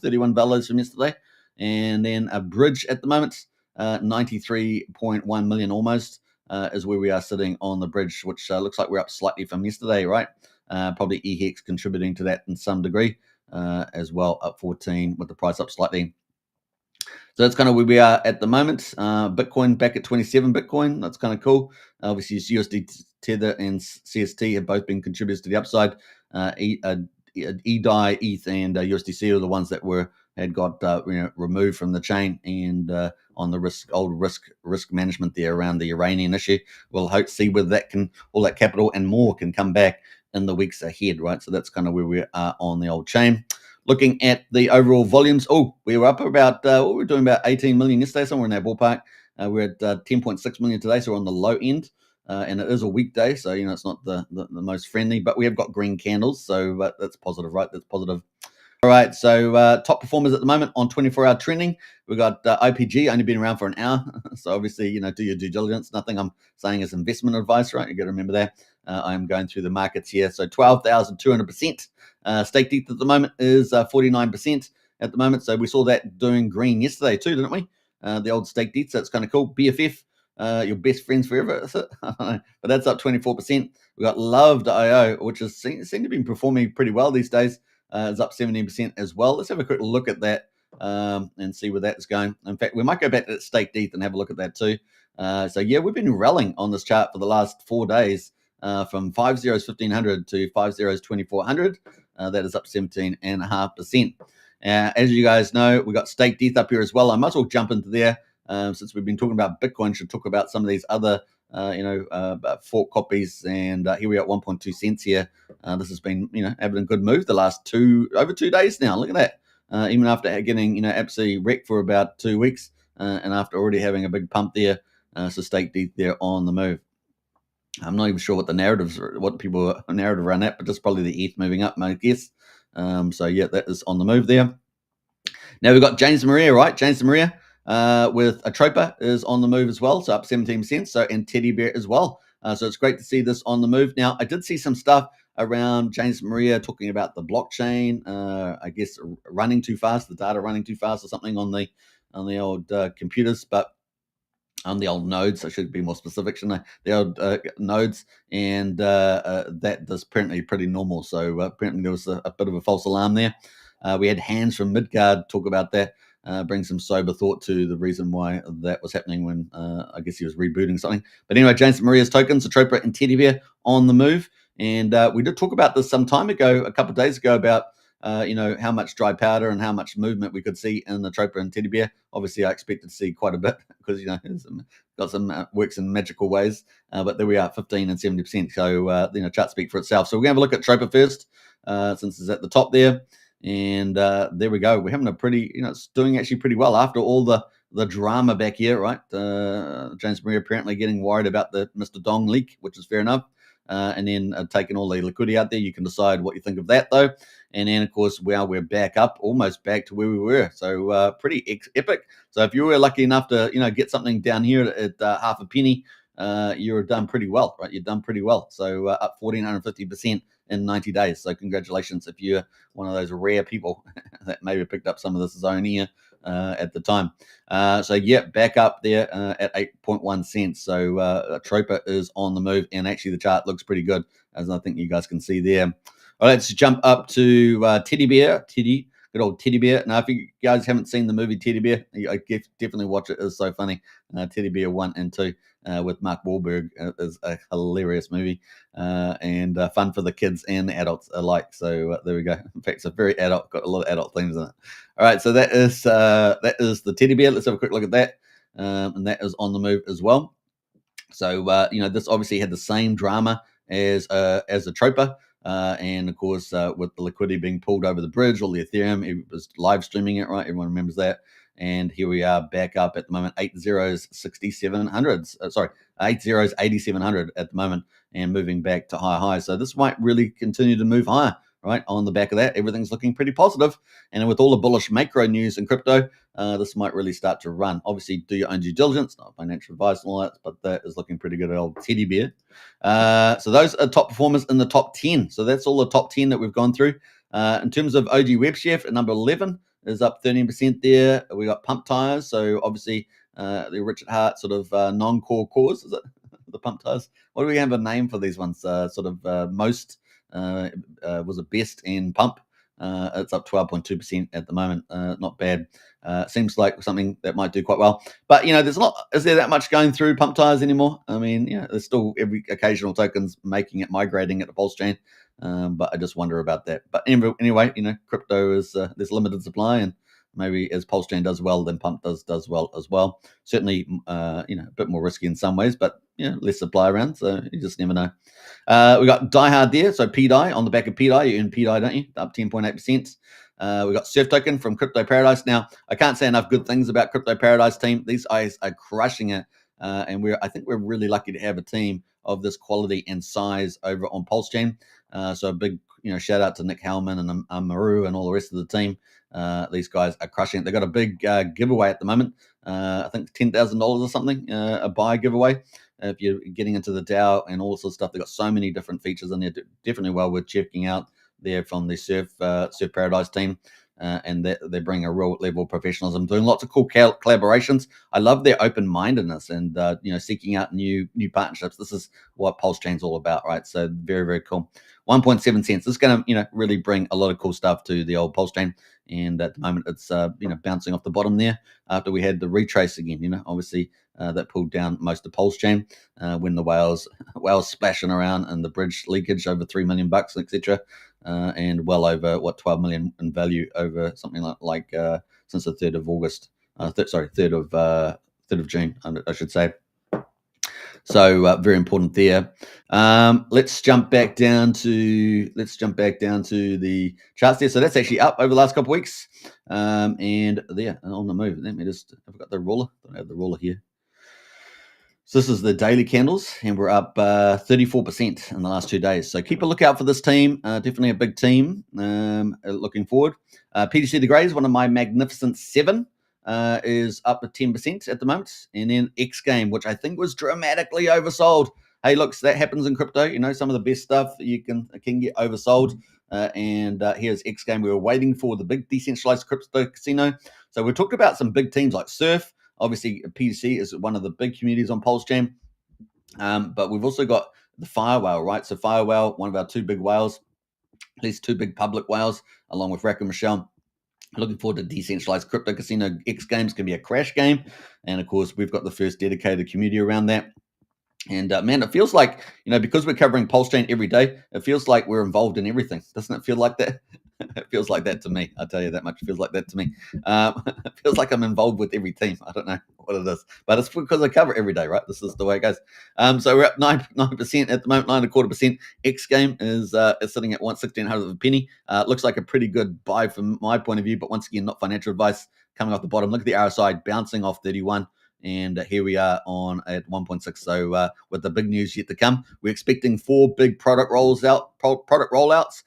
S2: validators from yesterday. And then a bridge at the moment, 93.1 million almost, is where we are sitting on the bridge, which looks like we're up slightly from yesterday, right? Probably EHEX contributing to that in some degree as well, up 14 with the price up slightly. So that's kind of where we are at the moment. Bitcoin back at 27 Bitcoin. That's kind of cool. Obviously, USD Tether and CST have both been contributors to the upside. EDI, ETH, and USDC are the ones that had got removed from the chain and on the risk management there around the Iranian issue. We'll hope to see whether all that capital and more can come back in the weeks ahead, right? So that's kind of where we are on the old chain. Looking at the overall volumes, we were up about, we were doing about 18 million yesterday, somewhere in that ballpark. We're at 10.6 million today, so we're on the low end. And it is a weekday, so it's not the most friendly, but we have got green candles, so that's positive, right? That's positive. All right, so top performers at the moment on 24-hour trending. We've got IPG, only been around for an hour. So obviously, do your due diligence. Nothing I'm saying is investment advice, right? You got to remember that. I'm going through the markets here. So 12,200%. Stake ETH at the moment is 49% at the moment. So we saw that doing green yesterday too, didn't we? The old stake ETH, so it's kind of cool. BFF, your best friends forever, is it? But that's up 24%. We've got Love.io, which is seem to be performing pretty well these days. Is up 17% as well. Let's have a quick look at that and see where that's going. In fact, we might go back to stake ETH and have a look at that too. So yeah, we've been rallying on this chart for the last 4 days from 5 zeros 1,500 to 5 zeros 2,400. That is up 17.5%. As you guys know, we got stake ETH up here as well. I might as well jump into there since we've been talking about Bitcoin. Should talk about some of these other fork copies, and here we are at 1.2 cents here. This has been, having a good move the last over 2 days now. Look at that. Even after getting, absolutely wrecked for about 2 weeks, and after already having a big pump there, so stake ETH there on the move. I'm not even sure what people narrative around that, but just probably the ETH moving up, I guess. So yeah, that is on the move there. Now we've got James Maria, right? James Maria. With Atropa is on the move as well, so up 17%. So and Teddy Bear as well. So it's great to see this on the move. Now I did see some stuff around James Maria talking about the blockchain. I guess running too fast, the data running too fast, or something on the old computers, but on the old nodes. I should be more specific, shouldn't I? The old nodes, and that is apparently pretty normal. So apparently there was a bit of a false alarm there. We had Hans from Midgard talk about that. Bring some sober thought to the reason why that was happening when I guess he was rebooting something. But anyway, James Maria's tokens, Atropa and Teddy Bear on the move. And we did talk about this some time ago, a couple of days ago, about how much dry powder and how much movement we could see in the Atropa and Teddy Bear. Obviously, I expected to see quite a bit because it's got some works in magical ways. But there we are, 15 and 70%. So chart speak for itself. So we're going to have a look at Atropa first, since it's at the top there. And there we go. We're having a pretty, it's doing actually pretty well after all the drama back here, right? James Maria apparently getting worried about the Mr. Dong leak, which is fair enough. And then taking all the liquidity out there. You can decide what you think of that, though. And then, of course, we're back up, almost back to where we were. So pretty epic. So if you were lucky enough to, get something down here at half a penny, you're done pretty well, right? You've done pretty well. So up 1,450% in 90 days. So congratulations if you're one of those rare people that maybe picked up some of this zone here at the time. So yeah, back up there at 8.1 cents. So Atropa is on the move, and actually the chart looks pretty good, as I think you guys can see there. All right, let's jump up to Teddy Bear. Good old Teddy Bear. Now, if you guys haven't seen the movie Teddy Bear, I definitely watch it. It's so funny. Teddy Bear 1 and 2 with Mark Wahlberg is a hilarious movie and fun for the kids and the adults alike. So there we go. In fact, it's a very adult, got a lot of adult themes in it. All right, so that is the Teddy Bear. Let's have a quick look at that. And that is on the move as well. So, this obviously had the same drama as Atropa. And of course, with the liquidity being pulled over the bridge, all the Ethereum, it was live streaming it, right? Everyone remembers that. And here we are back up at the moment, 8.06700s. Sorry, 8.08700 at the moment, and moving back to higher highs. So this might really continue to move higher, right? On the back of that, everything's looking pretty positive. And with all the bullish macro news in crypto, this might really start to run. Obviously, do your own due diligence, not financial advice and all that, but that is looking pretty good, old teddy bear. So those are top performers in the top 10. So that's all the top 10 that we've gone through. In terms of OG Web Chef, at number 11 is up 13% there. We got Pump Tires. So obviously, the Richard Hart sort of non-core cause, is it? The Pump Tires. What do we have a name for these ones? Most was a best and pump. It's up 12.2% at the moment. Not bad. Seems like something that might do quite well. But, is there that much going through Pump Tires anymore? I mean, there's still every occasional tokens migrating at the Pulse chain. But I just wonder about that. But anyway, crypto is, there's limited supply, and maybe as Pulse chain does well, then Pump does well as well. Certainly, a bit more risky in some ways, but less supply around, so you just never know. We got Die Hard there, so PDI on the back of PDI. You earn PDI, don't you? Up 10.8%. We got Surf Token from Crypto Paradise. Now, I can't say enough good things about Crypto Paradise team. These guys are crushing it, and I think we're really lucky to have a team of this quality and size over on PulseChain. So a big shout out to Nick Hellman and Maru and all the rest of the team. These guys are crushing it. They've got a big giveaway at the moment. I think $10,000 or something, a buy giveaway. If you're getting into the DAO and all sorts of stuff, they've got so many different features in there. Definitely well worth checking out there from the Surf Paradise team. And they bring a real level of professionalism, doing lots of cool collaborations. I love their open-mindedness and seeking out new partnerships. This is what PulseChain's all about, right? So very, very cool. 1.7 cents. This is going to really bring a lot of cool stuff to the old PulseChain. And at the moment, it's bouncing off the bottom there after we had the retrace again. Obviously that pulled down most of PulseChain when the whales splashing around and the bridge leakage over $3 million, etc. And well over 12 million in value over something like since the 3rd of August. 3rd of June, I should say. So very important there. Let's jump back down to the charts there. So that's actually up over the last couple of weeks, and there on the move. Let me I've got the ruler. I don't have the ruler here. So this is the daily candles, and we're up 34% in the last 2 days. So keep a lookout for this team. Definitely a big team. Looking forward. PDC the Grey is one of my magnificent 7. Is up to 10% at the moment. And then X Game, which I think was dramatically oversold. Hey, look, so that happens in crypto. Some of the best stuff you can get oversold. And here's X Game. We were waiting for the big decentralized crypto casino. So we talked about some big teams like Surf. Obviously, PDC is one of the big communities on PulseChain. But we've also got the Fire Whale, right? So Fire Whale, one of our 2 big whales, at least 2 big public whales, along with Rack and Michelle. Looking forward to decentralized crypto casino. X Games can be a crash game. And of course, we've got the first dedicated community around that. And man, it feels like, because we're covering PulseChain every day, it feels like we're involved in everything. Doesn't it feel like that? It feels like that to me. I'll tell you that much. It feels like that to me. It feels like I'm involved with every team. I don't know what it is, but it's because I cover every day, right? This is the way it goes. So we're up 9% at the moment, 9.25%. X Game is sitting at 1/1600 of a penny. Looks like a pretty good buy from my point of view, but once again, not financial advice. Coming off the bottom, look at the RSI bouncing off 31. And here we are on at 1.6. So with the big news yet to come, we're expecting 4 big product rollouts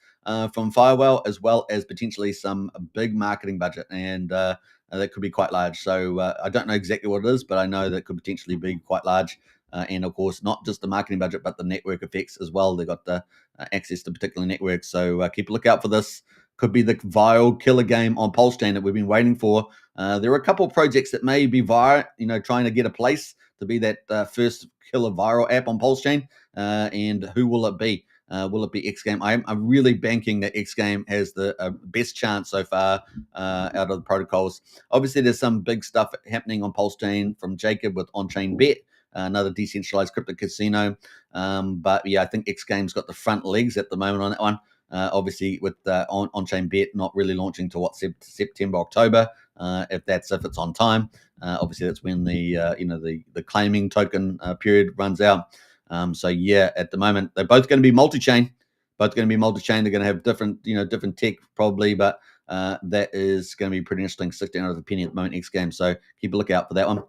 S2: from Firewall, as well as potentially some big marketing budget, and that could be quite large. So I don't know exactly what it is, but I know that could potentially be quite large. And of course, not just the marketing budget, but the network effects as well. They've got the access to particular networks. So keep a lookout for this. Could be the viral killer game on PulseChain that we've been waiting for. There are a couple of projects that may be trying to get a place to be that first killer viral app on PulseChain. And who will it be? Will it be X Game? I'm really banking that X Game has the best chance so far out of the protocols. Obviously, there's some big stuff happening on PulseChain from Jacob with On-Chain Bet, another decentralized crypto casino. But yeah, I think X Game's got the front legs at the moment on that one. Obviously, with On-Chain Bet not really launching to September, October, if it's on time. Obviously, that's when the claiming token period runs out. So yeah, at the moment they're both going to be multi-chain. both going to be multi-chain. They're going to have different tech probably, but that is going to be pretty interesting. 16 out of a penny at the moment, X game. So keep a lookout for that one.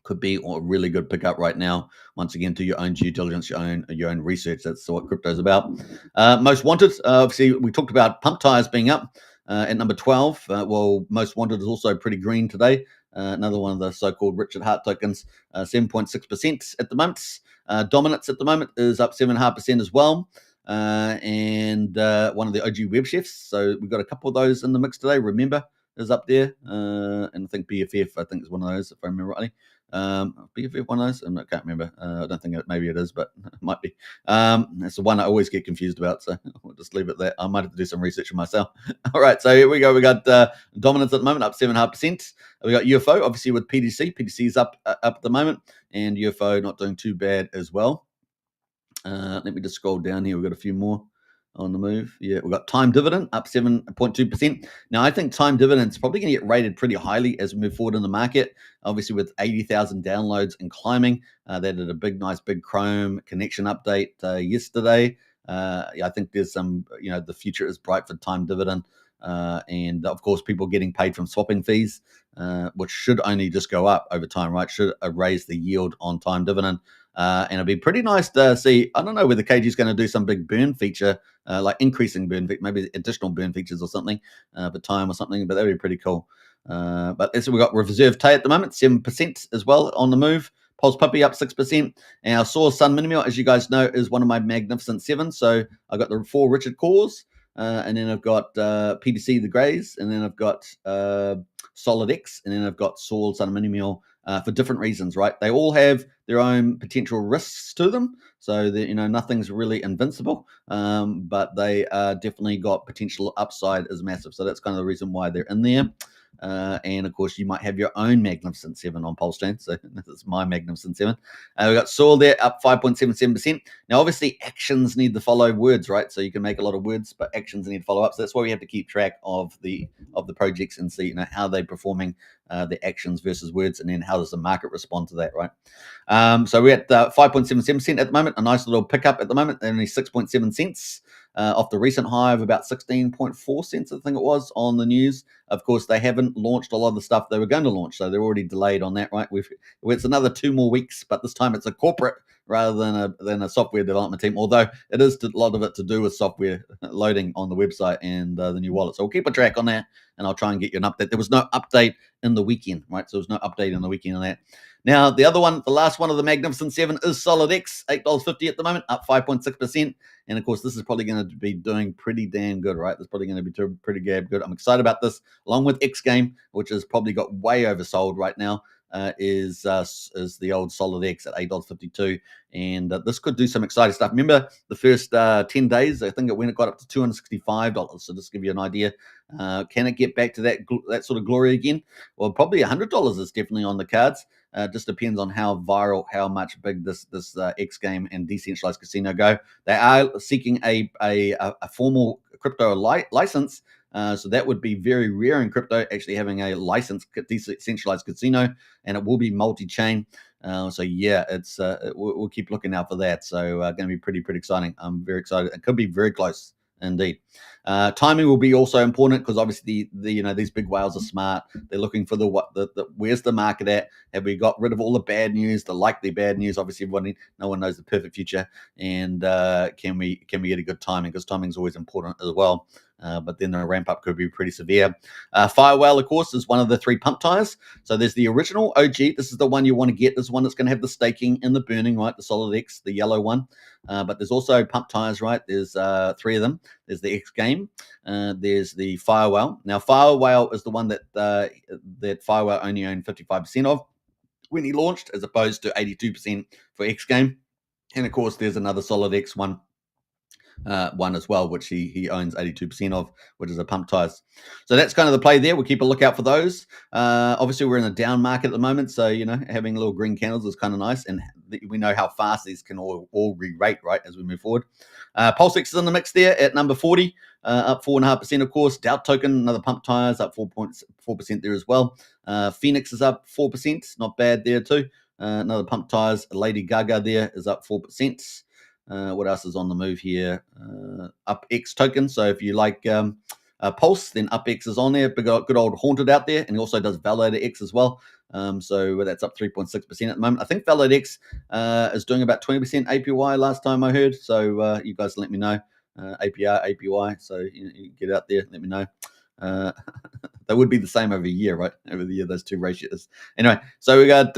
S2: Could be a really good pickup right now. Once again, do your own due diligence, your own research. That's what crypto is about. Most wanted. Obviously, we talked about pump tires being up at number 12. Well, most wanted is also pretty green today. Another one of the so-called Richard Hart tokens, 7.6% at the moment. Dominance at the moment is up 7.5% as well. And one of the OG web chefs. So we've got a couple of those in the mix today. Remember is up there. And I think BFF, I think is one of those, if I remember rightly. BFF one of those? I can't remember. I don't think maybe it is, but it might be. That's the one I always get confused about, so I'll just leave it there. I might have to do some research myself. All right, so here we go. We got dominance at the moment, up 7.5%. We got UFO, obviously with PDC. PDC is up at the moment, and UFO not doing too bad as well. Let me just scroll down here. We've got a few more on the move. Yeah, we've got time dividend up 7.2%. Now, I think time dividend is probably going to get rated pretty highly as we move forward in the market. Obviously, with 80,000 downloads and climbing, they did a nice big Chrome connection update yesterday. I think there's some, the future is bright for time dividend. And of course, people getting paid from swapping fees, which should only just go up over time, right? Should raise the yield on time dividend. And it'd be pretty nice to see. I don't know whether KG is going to do some big burn feature, like increasing burn, maybe additional burn features or something for time or something, but that'd be pretty cool. But so we've got Reserve Tay at the moment, 7% as well on the move. Pulse Puppy up 6%. And our Soar Sun Minimal, as you guys know, is one of my Magnificent 7. So I got the 4 Richard Cores, and then I've got PDC the Greys, and then I've got Solid X, and then I've got Soar Sun Minimal for different reasons, right? They all have their own potential risks to them. So that nothing's really invincible, but they definitely got potential upside is massive. So that's kind of the reason why they're in there. And of course, you might have your own Magnificent 7 on PulseChain. So this is my Magnificent 7. We've got Soil there up 5.77%. Now, obviously, actions need to follow words, right? So you can make a lot of words, but actions need to follow up. So that's why we have to keep track of the projects and see how they're performing, the actions versus words, and then how does the market respond to that, right? So we're at 5.77% at the moment. A nice little pickup at the moment, only 6.7 cents. Off the recent high of about 16.4 cents, I think it was, on the news. Of course, they haven't launched a lot of the stuff they were going to launch, so they're already delayed on that, right? It's another 2 more weeks, but this time it's a corporate rather than a software development team, although it is a lot of it to do with software loading on the website and the new wallet. So we'll keep a track on that, and I'll try and get you an update. There was no update in the weekend, right? So there was no update in the weekend on that. Now, the other one, the last one of the Magnificent 7 is Solid X, $8.50 at the moment, up 5.6%. And of course, this is probably going to be doing pretty damn good, right? It's probably going to be doing pretty damn good. I'm excited about this, along with X Game, which has probably got way oversold right now. Is the old Solid X at $8.52, and this could do some exciting stuff. Remember the first 10 days, I think it got up to $265. So just to give you an idea, can it get back to that sort of glory again? Well, probably $100 is definitely on the cards. Just depends on how viral, how much big this X Game and decentralized casino go. They are seeking a formal crypto license. So that would be very rare in crypto, actually having a licensed decentralized casino, and it will be multi-chain. So yeah, it's we'll keep looking out for that. So going to be pretty exciting. I'm very excited. It could be very close indeed. Timing will be also important because obviously these big whales are smart. They're looking for the where's the market at? Have we got rid of all the bad news, the likely bad news? Obviously, no one knows the perfect future, and can we get a good timing? Because timing is always important as well. But then the ramp up could be pretty severe. Firewhale, of course, is one of the 3 pump tires. So there's the original OG. This is the one you want to get. This is one that's going to have the staking and the burning, right? The Solid X, the yellow one. But there's also pump tires, right? There's 3 of them. There's the X Game. There's the Firewhale. Now, Firewhale is the one that Firewhale only owned 55% of when he launched, as opposed to 82% for X Game. And of course, there's another Solid X one as well, which he owns 82% of, which is a pump tires. So that's kind of the play there. We'll keep a lookout for those. Obviously, we're in a down market at the moment, so having little green candles is kind of nice, and we know how fast these can all re-rate, right, as we move forward. PulseX is in the mix there at number 40, up 4.5%, of course. Doubt Token, another pump tires, up 4.4% there as well. Phoenix is up 4%, not bad there too. Another pump tires. Lady Gaga there is up 4%. What else is on the move here? UpX token. So if you like Pulse, then UpX is on there. Good old Haunted out there, and he also does Validator X as well. So that's up 3.6% at the moment. I think Validator X is doing about 20% APY last time I heard. So you guys let me know. APR, APY. So you get out there, let me know. They would be the same over a year, right? Over the year, those two ratios. Anyway, so we got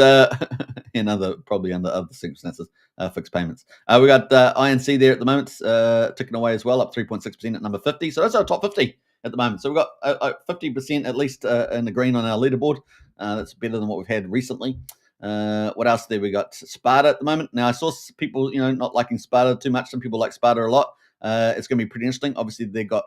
S2: probably under other circumstances, fixed payments. We got INC there at the moment, ticking away as well, up 3.6% at number 50. So that's our top 50 at the moment. So we've got 50% at least in the green on our leaderboard. That's better than what we've had recently. What else there? We got Sparta at the moment. Now I saw people, not liking Sparta too much. Some people like Sparta a lot. It's going to be pretty interesting. Obviously, they got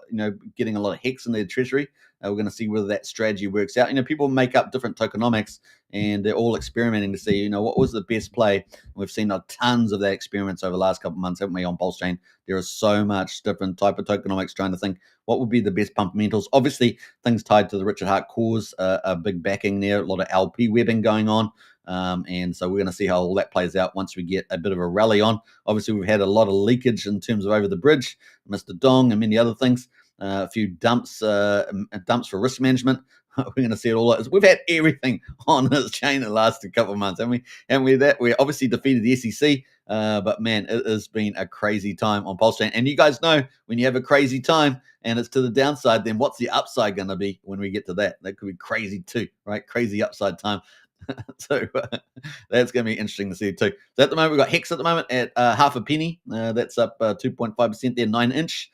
S2: getting a lot of hex in their treasury. We're going to see whether that strategy works out. People make up different tokenomics, and they're all experimenting to see what was the best play. We've seen tons of that experiments over the last couple of months, haven't we, on PulseChain? There is so much different type of tokenomics trying to think what would be the best fundamentals. Obviously, things tied to the Richard Hart cause, a big backing there, a lot of LP webbing going on. And so we're going to see how all that plays out once we get a bit of a rally on. Obviously, we've had a lot of leakage in terms of over the bridge, Mr. Dong and many other things. A few dumps for risk management. We're going to see it all. We've had everything on this chain the last couple of months, haven't we? And we obviously defeated the SEC, but man, it has been a crazy time on PulseChain. And you guys know when you have a crazy time and it's to the downside, then what's the upside going to be when we get to that? That could be crazy too, right? Crazy upside time. So that's going to be interesting to see too. So at the moment, we've got Hex at the moment at half a penny. That's up 2.5% there, 9-inch.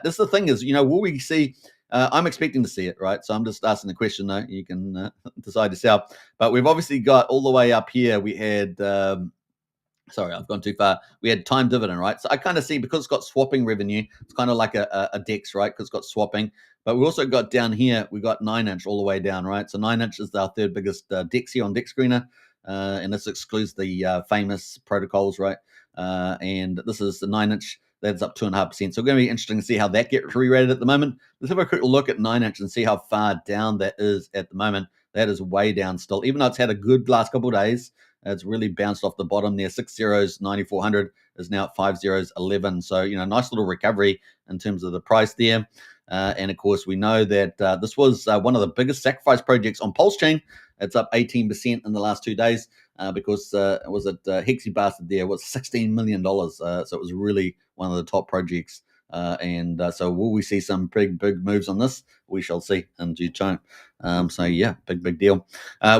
S2: This is the thing is, will we see? I'm expecting to see it, right? So I'm just asking the question, though. You can decide yourself. But we've obviously got all the way up here. We had, sorry, I've gone too far. We had time dividend, right? So I kind of see because it's got swapping revenue, it's kind of like a DEX, right? Because it's got swapping. But we also got down here, we got 9-inch all the way down, right? So 9-inch is our third biggest DEX here on DEX Screener. And this excludes the famous protocols, right? And this is the 9-inch. That's up 2.5%. So it's going to be interesting to see how that gets re-rated at the moment. Let's have a quick look at 9-inch and see how far down that is at the moment. That is way down still. Even though it's had a good last couple of days, it's really bounced off the bottom there. 6 zeros, 9,400 is now at 5 zeros, 11. So, nice little recovery in terms of the price there. And of course, we know that this was one of the biggest sacrifice projects on PulseChain. It's up 18% in the last 2 days because Hexy Bastard there was $16 million. So it was really one of the top projects. And so will we see some big moves on this? We shall see in due time. So yeah, big deal.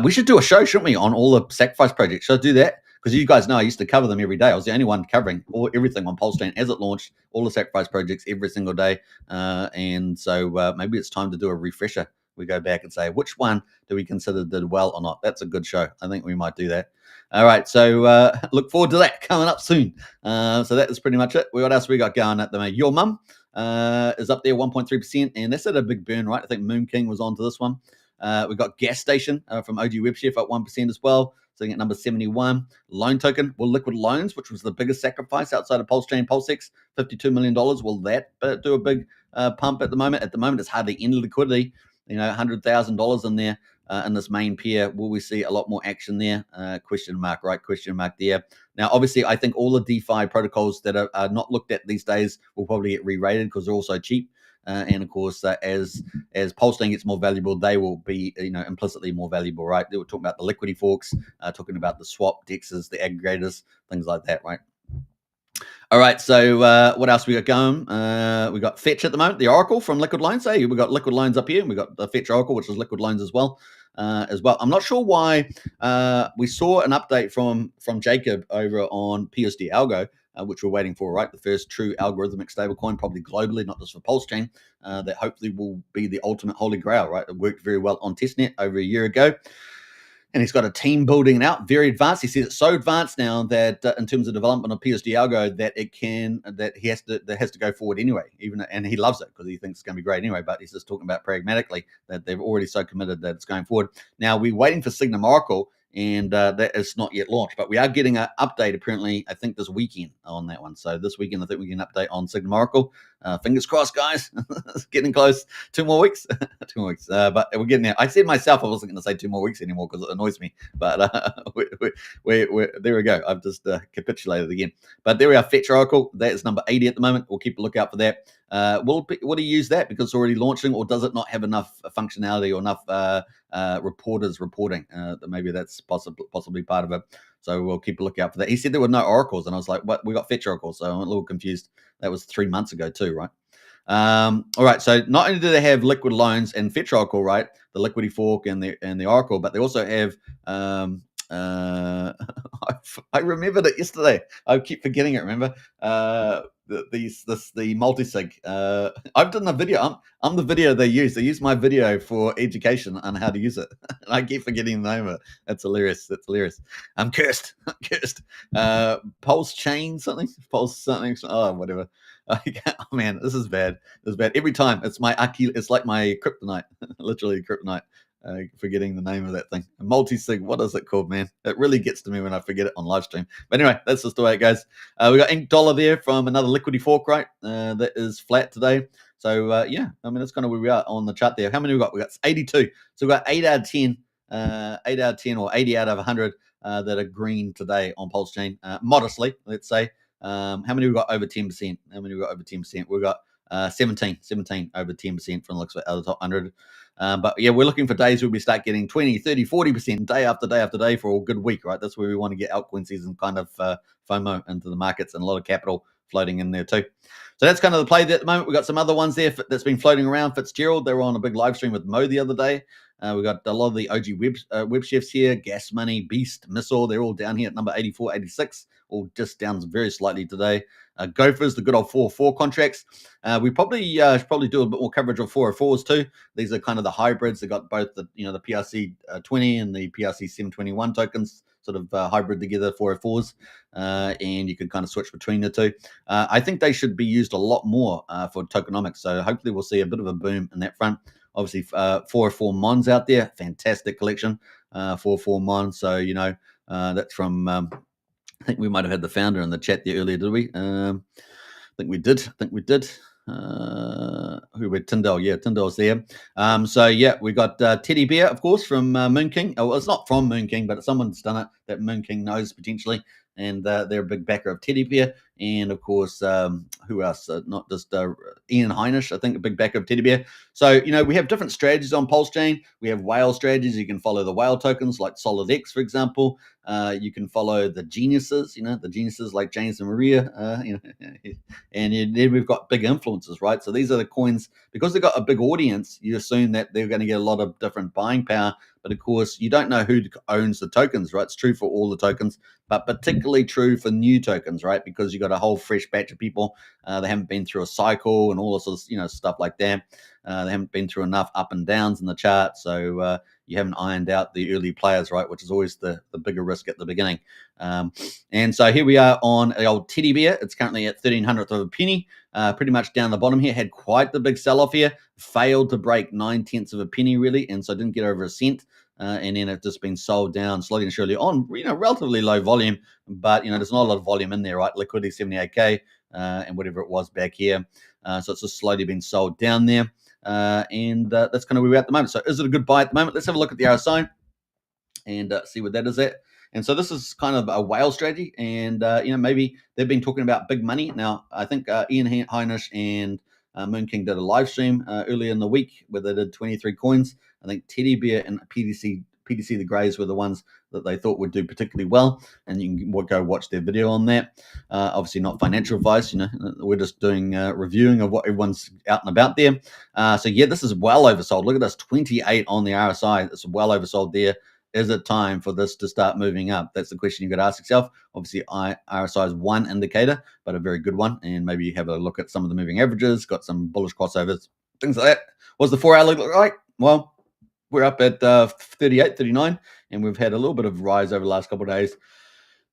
S2: We should do a show, shouldn't we, on all the sacrifice projects? Should I do that? Because you guys know I used to cover them every day. I was the only one covering everything on PulseChain as it launched, all the sacrifice projects every single day. And so maybe it's time to do a refresher. We go back and say, which one do we consider did well or not? That's a good show. I think we might do that. All right, so look forward to that coming up soon. So that is pretty much it. What else we got going at the moment? Your Mum is up there 1.3%, and that's at a big burn, right? I think Moon King was onto this one. We've got Gas Station from OG WebChef up 1% as well, sitting at number 71. Loan Token, Liquid Loans, which was the biggest sacrifice outside of PulseChain, PulseX, $52 million. Will that do a big pump at the moment? At the moment, it's hardly any liquidity. $100,000 in there in this main pair. Will we see a lot more action there? Question mark, right? Question mark there. Now, obviously, I think all the DeFi protocols that are not looked at these days will probably get re-rated because they're also cheap. And of course, as PulseChain gets more valuable, they will be implicitly more valuable, right? They were talking about the liquidity forks, talking about the swap dexes, the aggregators, things like that, right? All right, so what else we got going? We got Fetch at the moment, the Oracle from Liquid Loans. Hey, we got Liquid Loans up here, and we got the Fetch Oracle, which is Liquid Loans as well. I'm not sure why we saw an update from Jacob over on PUSD ALGO, which we're waiting for, right? The first true algorithmic stablecoin, probably globally, not just for PulseChain, that hopefully will be the ultimate holy grail, right? It worked very well on testnet over a year ago. And he's got a team building it out, very advanced. He says it's so advanced now that in terms of development of PSD Algo, that he has to go forward anyway. And he loves it because he thinks it's going to be great anyway. But he's just talking about pragmatically that they've already so committed that it's going forward. Now we're waiting for Signum Oracle, and that is not yet launched. But we are getting an update apparently, I think this weekend on that one. So this weekend, I think we get an update on Signum Oracle. Fingers crossed, guys. It's getting close. 2 more weeks. 2 more weeks. But we're getting there. I said myself I wasn't going to say 2 more weeks anymore because it annoys me. But there we go. I've just capitulated again. But there we are, Fetch Oracle. That is number 80 at the moment. We'll keep a lookout for that. Will he use that because it's already launching, or does it not have enough functionality or enough reporters reporting? Maybe that's possibly part of it. So we'll keep a lookout for that. He said there were no oracles, and I was like, "What? We got Fetch Oracle." So I'm a little confused. That was 3 months ago too, right? All right. So not only do they have liquid loans and Fetch Oracle, right, the liquidity fork and the Oracle, but they also have. I remembered it yesterday. I keep forgetting it. Remember the multi-sig. I've done a video. I'm the video they use. They use my video for education on how to use it. I keep forgetting the name of it. That's hilarious. That's hilarious. I'm cursed. I'm cursed. PulseChain something. Pulse something. Oh, whatever. Oh, man, this is bad. This is bad. Every time it's my It's like my kryptonite. Literally kryptonite. Forgetting the name of that thing. Multi-sig, what is it called, man? It really gets to me when I forget it on live stream. But anyway, that's just the way it goes. We got Ink Dollar there from another liquidity fork, right? That is flat today. So, yeah, I mean, that's kind of where we are on the chart there. How many we got? We got 82. So we got 8 out of 10, 8 out of 10 or 80 out of 100 that are green today on PulseChain. Modestly, let's say. How many we got over 10%? How many we got over 10%? We got 17 over 10% from the looks of it, out of the top 100. But yeah, we're looking for days where we start getting 20, 30, 40% day after day after day for a good week, right? That's where we want to get altcoin season kind of FOMO into the markets and a lot of capital floating in there too. So that's kind of the play there at the moment. We've got some other ones there that's been floating around. Fitzgerald, they were on a big live stream with Mo the other day. We got a lot of the OG web chefs here, Gas Money, Beast, Missile. They're all down here at number 84, 86, all just down very slightly today. Gophers, the good old 404 contracts. We probably should probably do a bit more coverage of 404s too. These are kind of the hybrids. They got both the the PRC 20 and the PRC 721 tokens, sort of hybrid together, 404s, and you can kind of switch between the two. I think they should be used a lot more for tokenomics. So hopefully we'll see a bit of a boom in that front. Obviously, 404 Mons out there, fantastic collection, 404 Mons. So that's from. I think we might have had the founder in the chat there earlier, did we? I think we did. Who were Tyndall? Yeah, Tyndall's there. So yeah, we got Teddy Bear, of course, from Moon King. Oh, well, it's not from Moon King, but someone's done it that Moon King knows potentially, and they're a big backer of Teddy Bear. And of course, who else? Not just Ian Heinisch, I think, a big backer of Teddy Bear. So we have different strategies on PulseChain. We have whale strategies. You can follow the whale tokens like SolidX, for example. You can follow the geniuses, the geniuses like James and Maria, and then we've got big influencers, right? So these are the coins, because they've got a big audience, you assume that they're going to get a lot of different buying power, but of course, you don't know who owns the tokens, right? It's true for all the tokens, but particularly true for new tokens, right? Because you got a whole fresh batch of people. They haven't been through a cycle and all this sort of, stuff like that. They haven't been through enough up and downs in the chart. So you haven't ironed out the early players, right? Which is always the bigger risk at the beginning. And so here we are on the old Teddy Bear. It's currently at 1/1300th of a penny, pretty much down the bottom here. Had quite the big sell-off here. Failed to break 9/10 of a penny, really. And so didn't get over a cent. And then it's just been sold down slowly and surely on, relatively low volume. But, there's not a lot of volume in there, right? Liquidity 78K and whatever it was back here. So it's just slowly been sold down there. And that's kind of where we're at the moment. So is it a good buy at the moment? Let's have a look at the RSI and see what that is at. And so this is kind of a whale strategy. And, maybe they've been talking about big money. Now, I think Ian Heinisch and Moon King did a live stream earlier in the week where they did 23 coins. I think Teddy Bear and PDC the Greys were the ones that they thought would do particularly well, and you can go watch their video on that. Obviously not financial advice, we're just doing reviewing of what everyone's out and about there. So yeah, this is well oversold. Look at this, 28 on the RSI. It's well oversold there. Is it time for this to start moving up? That's the question you got to ask yourself. Obviously, RSI is one indicator, but a very good one. And maybe you have a look at some of the moving averages, got some bullish crossovers, things like that. What's the 4 hour look like? Well, we're up at 38, 39, and we've had a little bit of rise over the last couple of days.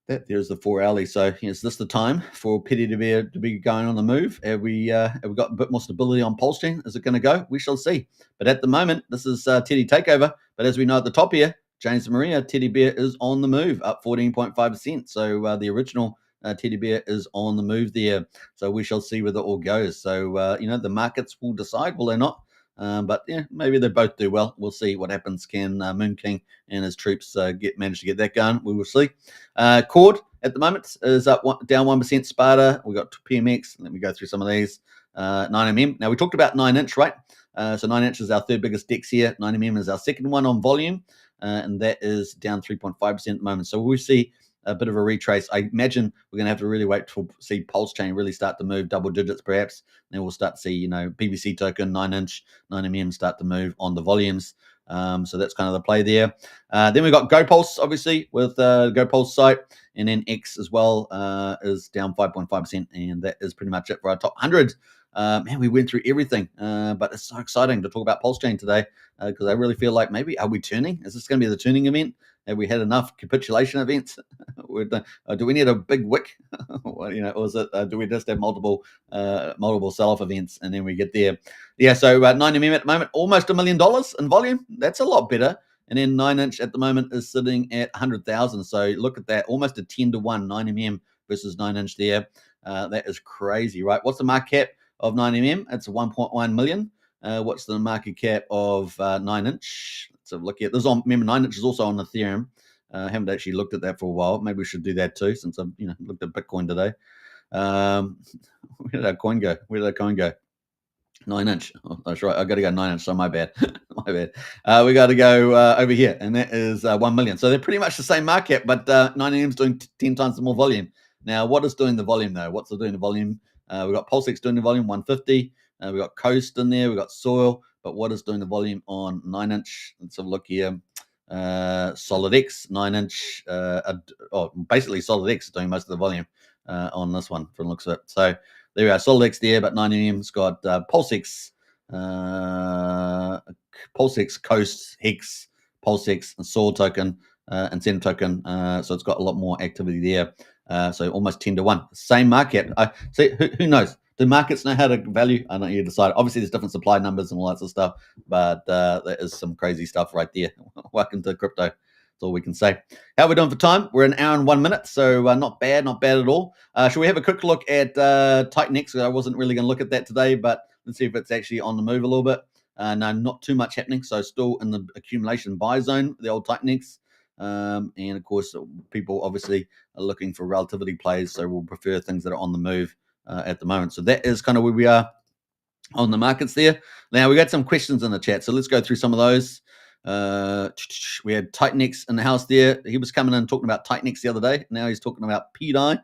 S2: There's the 4 hourly. So is this the time for Teddy Bear to be going on the move? Have we got a bit more stability on PulseChain? Is it going to go? We shall see. But at the moment, this is Teddy Takeover. But as we know at the top here, James Maria teddy bear is on the move, up 14.5%. So the original teddy bear is on the move there. So we shall see where it all goes. So, the markets will decide, will they not? But yeah, maybe they both do well. We'll see what happens. Can Moon King and his troops manage to get that going? We will see. Cord at the moment is up down 1%. Sparta, we got PMX. Let me go through some of these. 9mm. Now we talked about 9-inch, right? So 9-inch is our third biggest DEX here. 9mm is our second one on volume, and that is down 3.5% at the moment. So we see a bit of a retrace. I imagine we're going to have to really wait to see PulseChain really start to move double digits, perhaps. And then we'll start to see, BBC token, 9-inch, 9mm start to move on the volumes. So that's kind of the play there. Then we've got GoPulse, obviously, with GoPulse site. And then X as well is down 5.5%. And that is pretty much it for our top 100. Man, we went through everything. But it's so exciting to talk about PulseChain today because I really feel like maybe, are we turning? Is this going to be the turning event? Have we had enough capitulation events? Do we need a big wick? Or is it? Do we just have multiple sell-off events and then we get there? Yeah. So 9mm at the moment, almost $1 million in volume. That's a lot better. And then 9-inch at the moment is sitting at 100,000. So look at that, almost a 10-1 9mm versus 9-inch there. That is crazy, right? What's the market cap of 9mm? It's 1.1 million. What's the market cap of 9-inch? Let's have a look at this. Remember, 9-inch is also on Ethereum. I haven't actually looked at that for a while. Maybe we should do that too, since I've looked at Bitcoin today. Where did our coin go? 9-inch. Oh, that's right. I got to go 9-inch. So my bad. My bad. We got to go over here, and that is 1 million. So they're pretty much the same market, but 9M is doing 10 times more volume. Now, what is doing the volume though? What's doing the volume? We've got PulseX doing the volume 150. We've got Coast in there. We've got Soil. But what is doing the volume on 9-inch? Let's have a look here. SolidX 9-inch. Basically SolidX is doing most of the volume on this one from the looks of it. So there we are, SolidX there, but 9mm's got PulseX, Coast, Hex, PulseX, and Soil token, and Signum token. So it's got a lot more activity there. So almost 10-1. Same market. See, who knows? Do markets know how to value? I don't know. You decide. Obviously, there's different supply numbers and all that sort of stuff, but there is some crazy stuff right there. Welcome to crypto. That's all we can say. How are we doing for time? We're an hour and 1 minute, so not bad at all. Should we have a quick look at Titanx? I wasn't really going to look at that today, but let's see if it's actually on the move a little bit. No, not too much happening, so still in the accumulation buy zone, the old Titanx. And of course, people obviously are looking for relativity plays, so we'll prefer things that are on the move at the moment. So that is kind of where we are on the markets there. Now, we got some questions in the chat, so let's go through some of those. We had Titanx in the house there. He was coming in talking about Titanx the other day. Now he's talking about PDI.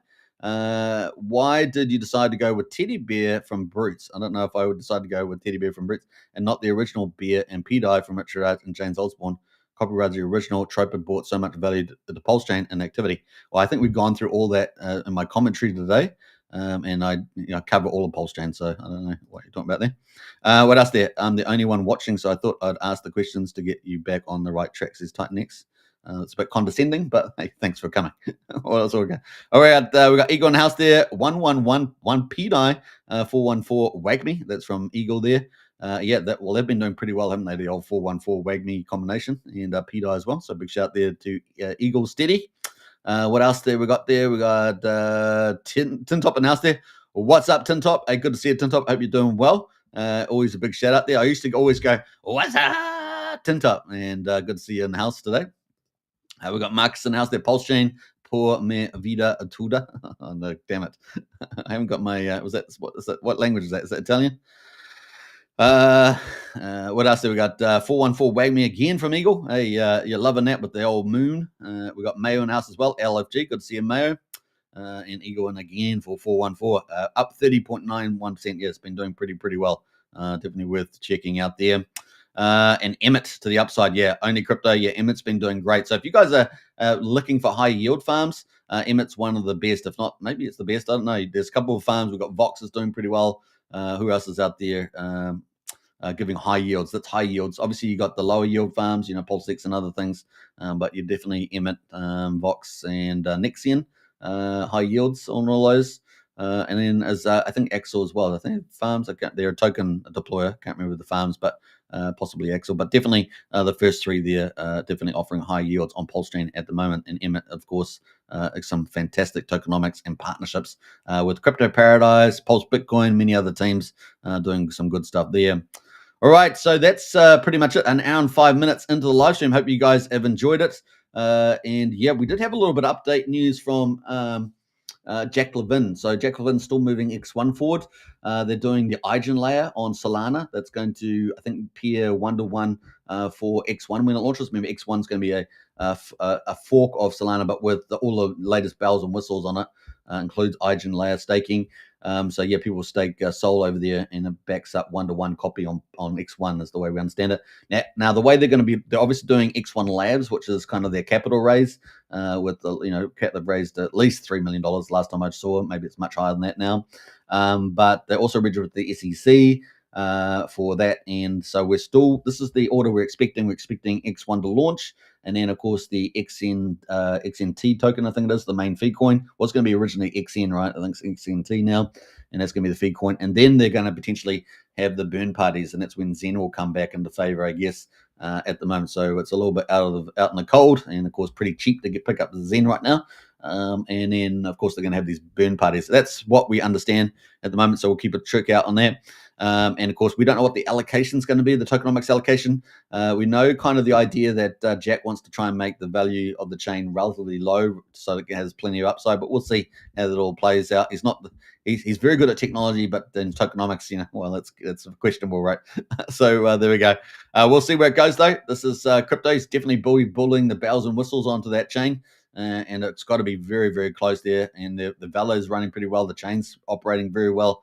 S2: Why did you decide to go with Teddy Bear from Brutes? I don't know if I would decide to go with Teddy Bear from Brutes and not the original bear and PDI from Richard Art and James Osborne. Copyright the original. Trope had bought so much value to the PulseChain and activity. Well, I think we've gone through all that in my commentary today. And I cover all of PulseChain, so I don't know what you're talking about there. What else there? I'm the only one watching, so I thought I'd ask the questions to get you back on the right track, says Titanx. It's a bit condescending, but hey, thanks for coming. What else we got? All right, we got Eagle in the house there. 1111 PDI, 414 WAGME. That's from Eagle there. They've been doing pretty well, haven't they? The old 414 WAGME combination and PDI as well. So big shout there to Eagle Steady. What else there we got there? We got Tintop in the house there. What's up, Tintop? Hey, good to see you, Tintop. Hope you're doing well. Always a big shout out there. I used to always go, what's up, Tintop? And good to see you in the house today. We got Marcus in the house there. PulseChain, Por me vida atuda. Oh, no, damn it. I haven't got my, what language is that? Is that Italian? What else do we got? 414 WAGME again from Eagle. Hey, you're loving that with the old moon. We got Mayo in the house as well. LFG, good to see you, Mayo. And Eagle in again for 414. Up 30.91%. Yeah, it's been doing pretty well. Definitely worth checking out there. And Emmett to the upside. Yeah, only crypto. Yeah, Emmett's been doing great. So if you guys are looking for high yield farms, Emmett's one of the best. If not, maybe it's the best. I don't know. There's a couple of farms. We've got Vox is doing pretty well. Who else is out there giving high yields? That's high yields. Obviously, you got the lower yield farms, PulseX and other things, but you're definitely Emmett, Vox, and Nexian high yields on all those. And then as I think Axel as well. I think farms. They're a token deployer. Can't remember the farms, but possibly Axel, but definitely the first three there definitely offering high yields on PulseChain at the moment. And Emmett, of course, some fantastic tokenomics and partnerships with Crypto Paradise, Pulse Bitcoin, many other teams doing some good stuff there. All right, so that's pretty much it. An hour and 5 minutes into the live stream. Hope you guys have enjoyed it. And yeah, we did have a little bit of update news from Jack Levin. So Jack Levin's still moving X1 forward. They're doing the IGEN layer on Solana. That's going to, I think, peer 1-to-1 for X1 when it launches. Remember, X1 is going to be a fork of Solana, but with all the latest bells and whistles on it. Includes IGEN layer staking. So yeah, people stake Sol over there, and it backs up 1-to-1 copy on X1 is the way we understand it. Now the way they're obviously doing X1 Labs, which is kind of their capital raise. With the they've raised at least $3 million last time I saw. Maybe it's much higher than that now. But they're also registered with the SEC for that, and so this is the order we're expecting. We're expecting X1 to launch, and then of course the XNT token, I think it is the main fee coin, was going to be originally XN, right? I think it's XNT now, and that's going to be the fee coin. And then they're going to potentially have the burn parties, and that's when Zen will come back into favor, I guess, at the moment. So it's a little bit out in the cold, and of course pretty cheap to pick up the Zen right now. And then of course they're going to have these burn parties. So that's what we understand at the moment. So we'll keep a trick out on that. And of course, we don't know what the allocation is going to be, the tokenomics allocation. We know kind of the idea that Jack wants to try and make the value of the chain relatively low so that it has plenty of upside, but we'll see how that all plays out. He's very good at technology, but then tokenomics, well, it's questionable, right? So there we go. We'll see where it goes, though. This is crypto. He's definitely bullying the bells and whistles onto that chain. And it's got to be very, very close there. And the Velo is running pretty well. The chain's operating very well.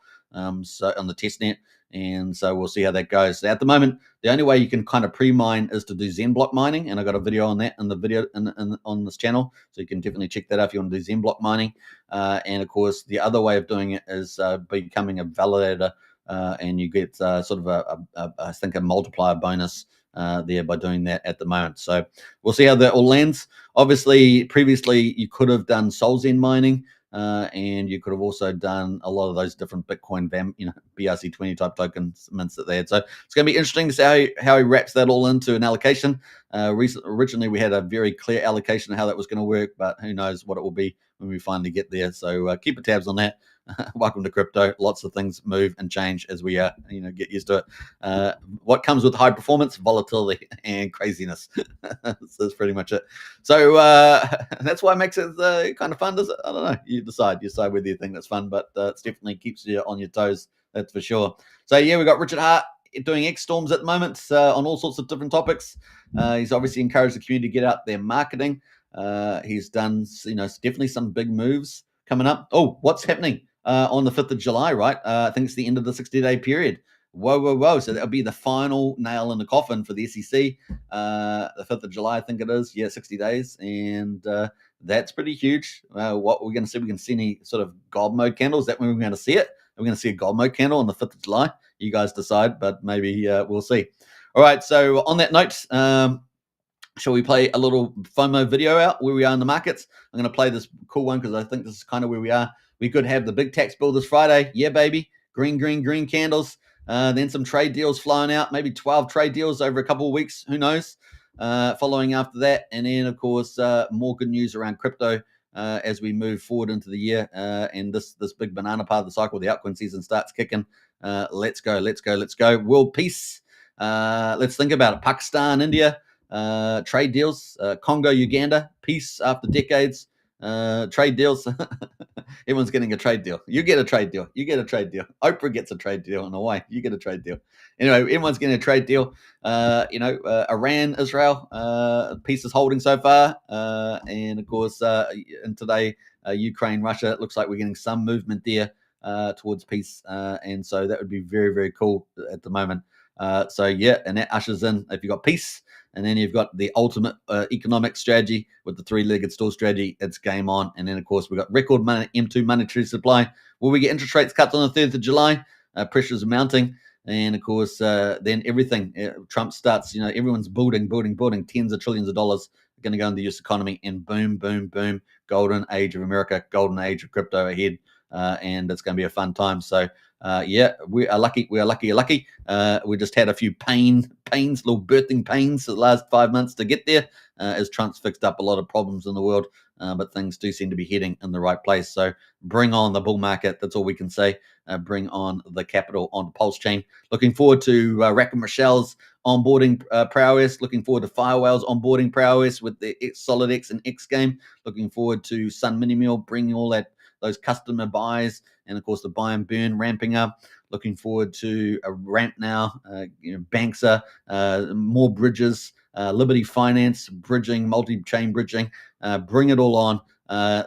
S2: So on the test net, and so we'll see how that goes. So at the moment, the only way you can kind of pre-mine is to do Zen block mining, and I got a video on that in the video on this channel, so you can definitely check that out if you want to do Zen block mining. And of course, the other way of doing it is becoming a validator, and you get sort of I think a multiplier bonus there by doing that at the moment. So we'll see how that all lands. Obviously, previously you could have done Sol Zen mining. And you could have also done a lot of those different Bitcoin BRC20 type tokens mints that they had. So it's going to be interesting to see how he wraps that all into an allocation. Originally, we had a very clear allocation of how that was going to work, but who knows what it will be when we finally get there. So keep your tabs on that. Welcome to crypto. Lots of things move and change as we get used to it. What comes with high performance? Volatility and craziness. That's pretty much it. So that's why it makes it kind of fun, does it? I don't know. You decide whether you think that's fun, but it definitely keeps you on your toes. That's for sure. So yeah, we got Richard Hart doing X Storms at the moment on all sorts of different topics. He's obviously encouraged the community to get out there marketing. He's done definitely some big moves coming up. Oh, what's happening on the 5th of July, right? I think it's the end of the 60-day period. Whoa. So that'll be the final nail in the coffin for the SEC. The 5th of July, I think it is. Yeah, 60 days. And that's pretty huge. What we're going to see, we can see any sort of gold mode candles. Is that when we're going to see it? We're going to see a gold mode candle on the 5th of July. You guys decide, but maybe we'll see. All right. So on that note, shall we play a little FOMO video out where we are in the markets? I'm going to play this cool one because I think this is kind of where we are. We could have the big tax bill this Friday. Yeah, baby. Green candles. Then some trade deals flying out. Maybe 12 trade deals over a couple of weeks. Who knows? Following after that. And then, of course, more good news around crypto as we move forward into the year. And this big banana part of the cycle, the altcoin season starts kicking. Let's go. World peace. Let's think about it. Pakistan, India. Trade deals, Congo, Uganda, peace after decades, trade deals. Everyone's getting a trade deal. You get a trade deal. Oprah gets a trade deal in Hawaii. You get a trade deal. Anyway, everyone's getting a trade deal. Iran, Israel, peace is holding so far. And of course, and today, Ukraine, Russia, it looks like we're getting some movement there towards peace. And so that would be very, very cool at the moment. So yeah, and that ushers in, if you've got peace, and then you've got the ultimate economic strategy with the three-legged stool strategy, it's game on. And then, of course, we've got record M2 monetary supply. Will we get interest rates cut on the 3rd of July? Pressures are mounting. And, of course, then everything, Trump starts, everyone's building tens of trillions of dollars going to go in the US economy, and boom, boom, boom, golden age of America, golden age of crypto ahead. And it's going to be a fun time. So yeah, we are lucky. We are lucky. We just had a few pains, little birthing pains for the last 5 months to get there, as Trump's fixed up a lot of problems in the world. But things do seem to be heading in the right place. So bring on the bull market. That's all we can say. Bring on the capital on PulseChain. Looking forward to Rack and Michelle's onboarding prowess. Looking forward to Firewell's onboarding prowess with the SolidX and X game. Looking forward to Sun Minimal bringing all those customer buys, and of course the buy and burn ramping up. Looking forward to a ramp now. Banksa, more bridges, Liberty Finance bridging, multi-chain bridging. Bring it all on.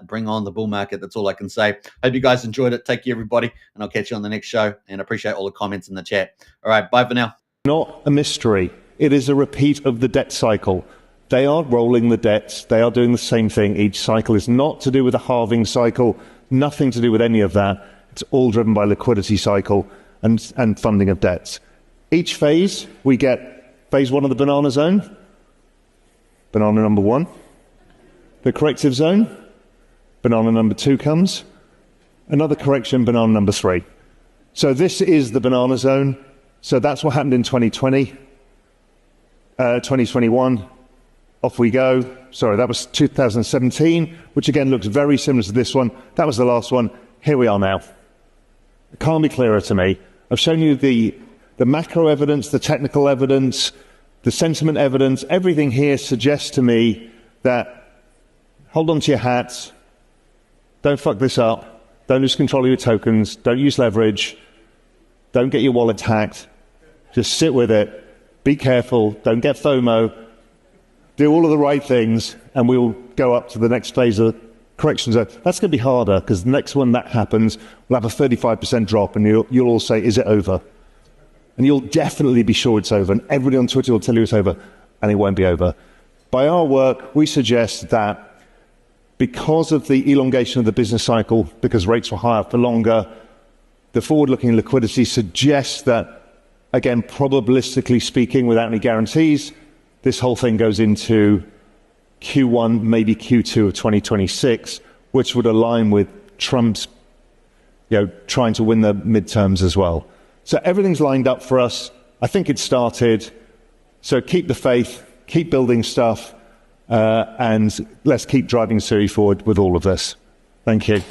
S2: Bring on the bull market. That's all I can say. Hope you guys enjoyed it. Take care, everybody, and I'll catch you on the next show. And appreciate all the comments in the chat. All right, bye for now.
S3: Not a mystery. It is a repeat of the debt cycle. They are rolling the debts. They are doing the same thing. Each cycle is not to do with a halving cycle, nothing to do with any of that. It's all driven by liquidity cycle and funding of debts. Each phase, we get phase 1 of the banana zone, banana number 1. The corrective zone, banana number 2 comes. Another correction, banana number 3. So this is the banana zone. So that's what happened in 2020, 2021. Off we go. Sorry, that was 2017, which again looks very similar to this one. That was the last one. Here we are now. It can't be clearer to me. I've shown you the macro evidence, the technical evidence, the sentiment evidence. Everything here suggests to me that hold on to your hats. Don't fuck this up. Don't lose control of your tokens. Don't use leverage. Don't get your wallet hacked. Just sit with it. Be careful. Don't get FOMO. Do all of the right things, and we'll go up to the next phase of correction zone. That's going to be harder, because the next one that happens, we'll have a 35% drop, and you'll all say, is it over? And you'll definitely be sure it's over, and everybody on Twitter will tell you it's over, and it won't be over. By our work, we suggest that because of the elongation of the business cycle, because rates were higher for longer, the forward-looking liquidity suggests that, again, probabilistically speaking, without any guarantees, this whole thing goes into Q1, maybe Q2 of 2026, which would align with Trump's, trying to win the midterms as well. So everything's lined up for us. I think it started. So keep the faith, keep building stuff, and let's keep driving Siri forward with all of this. Thank you.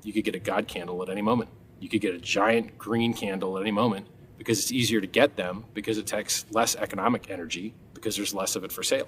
S4: You could get a God candle at any moment. You could get a giant green candle at any moment, because it's easier to get them, because it takes less economic energy, because there's less of it for sale.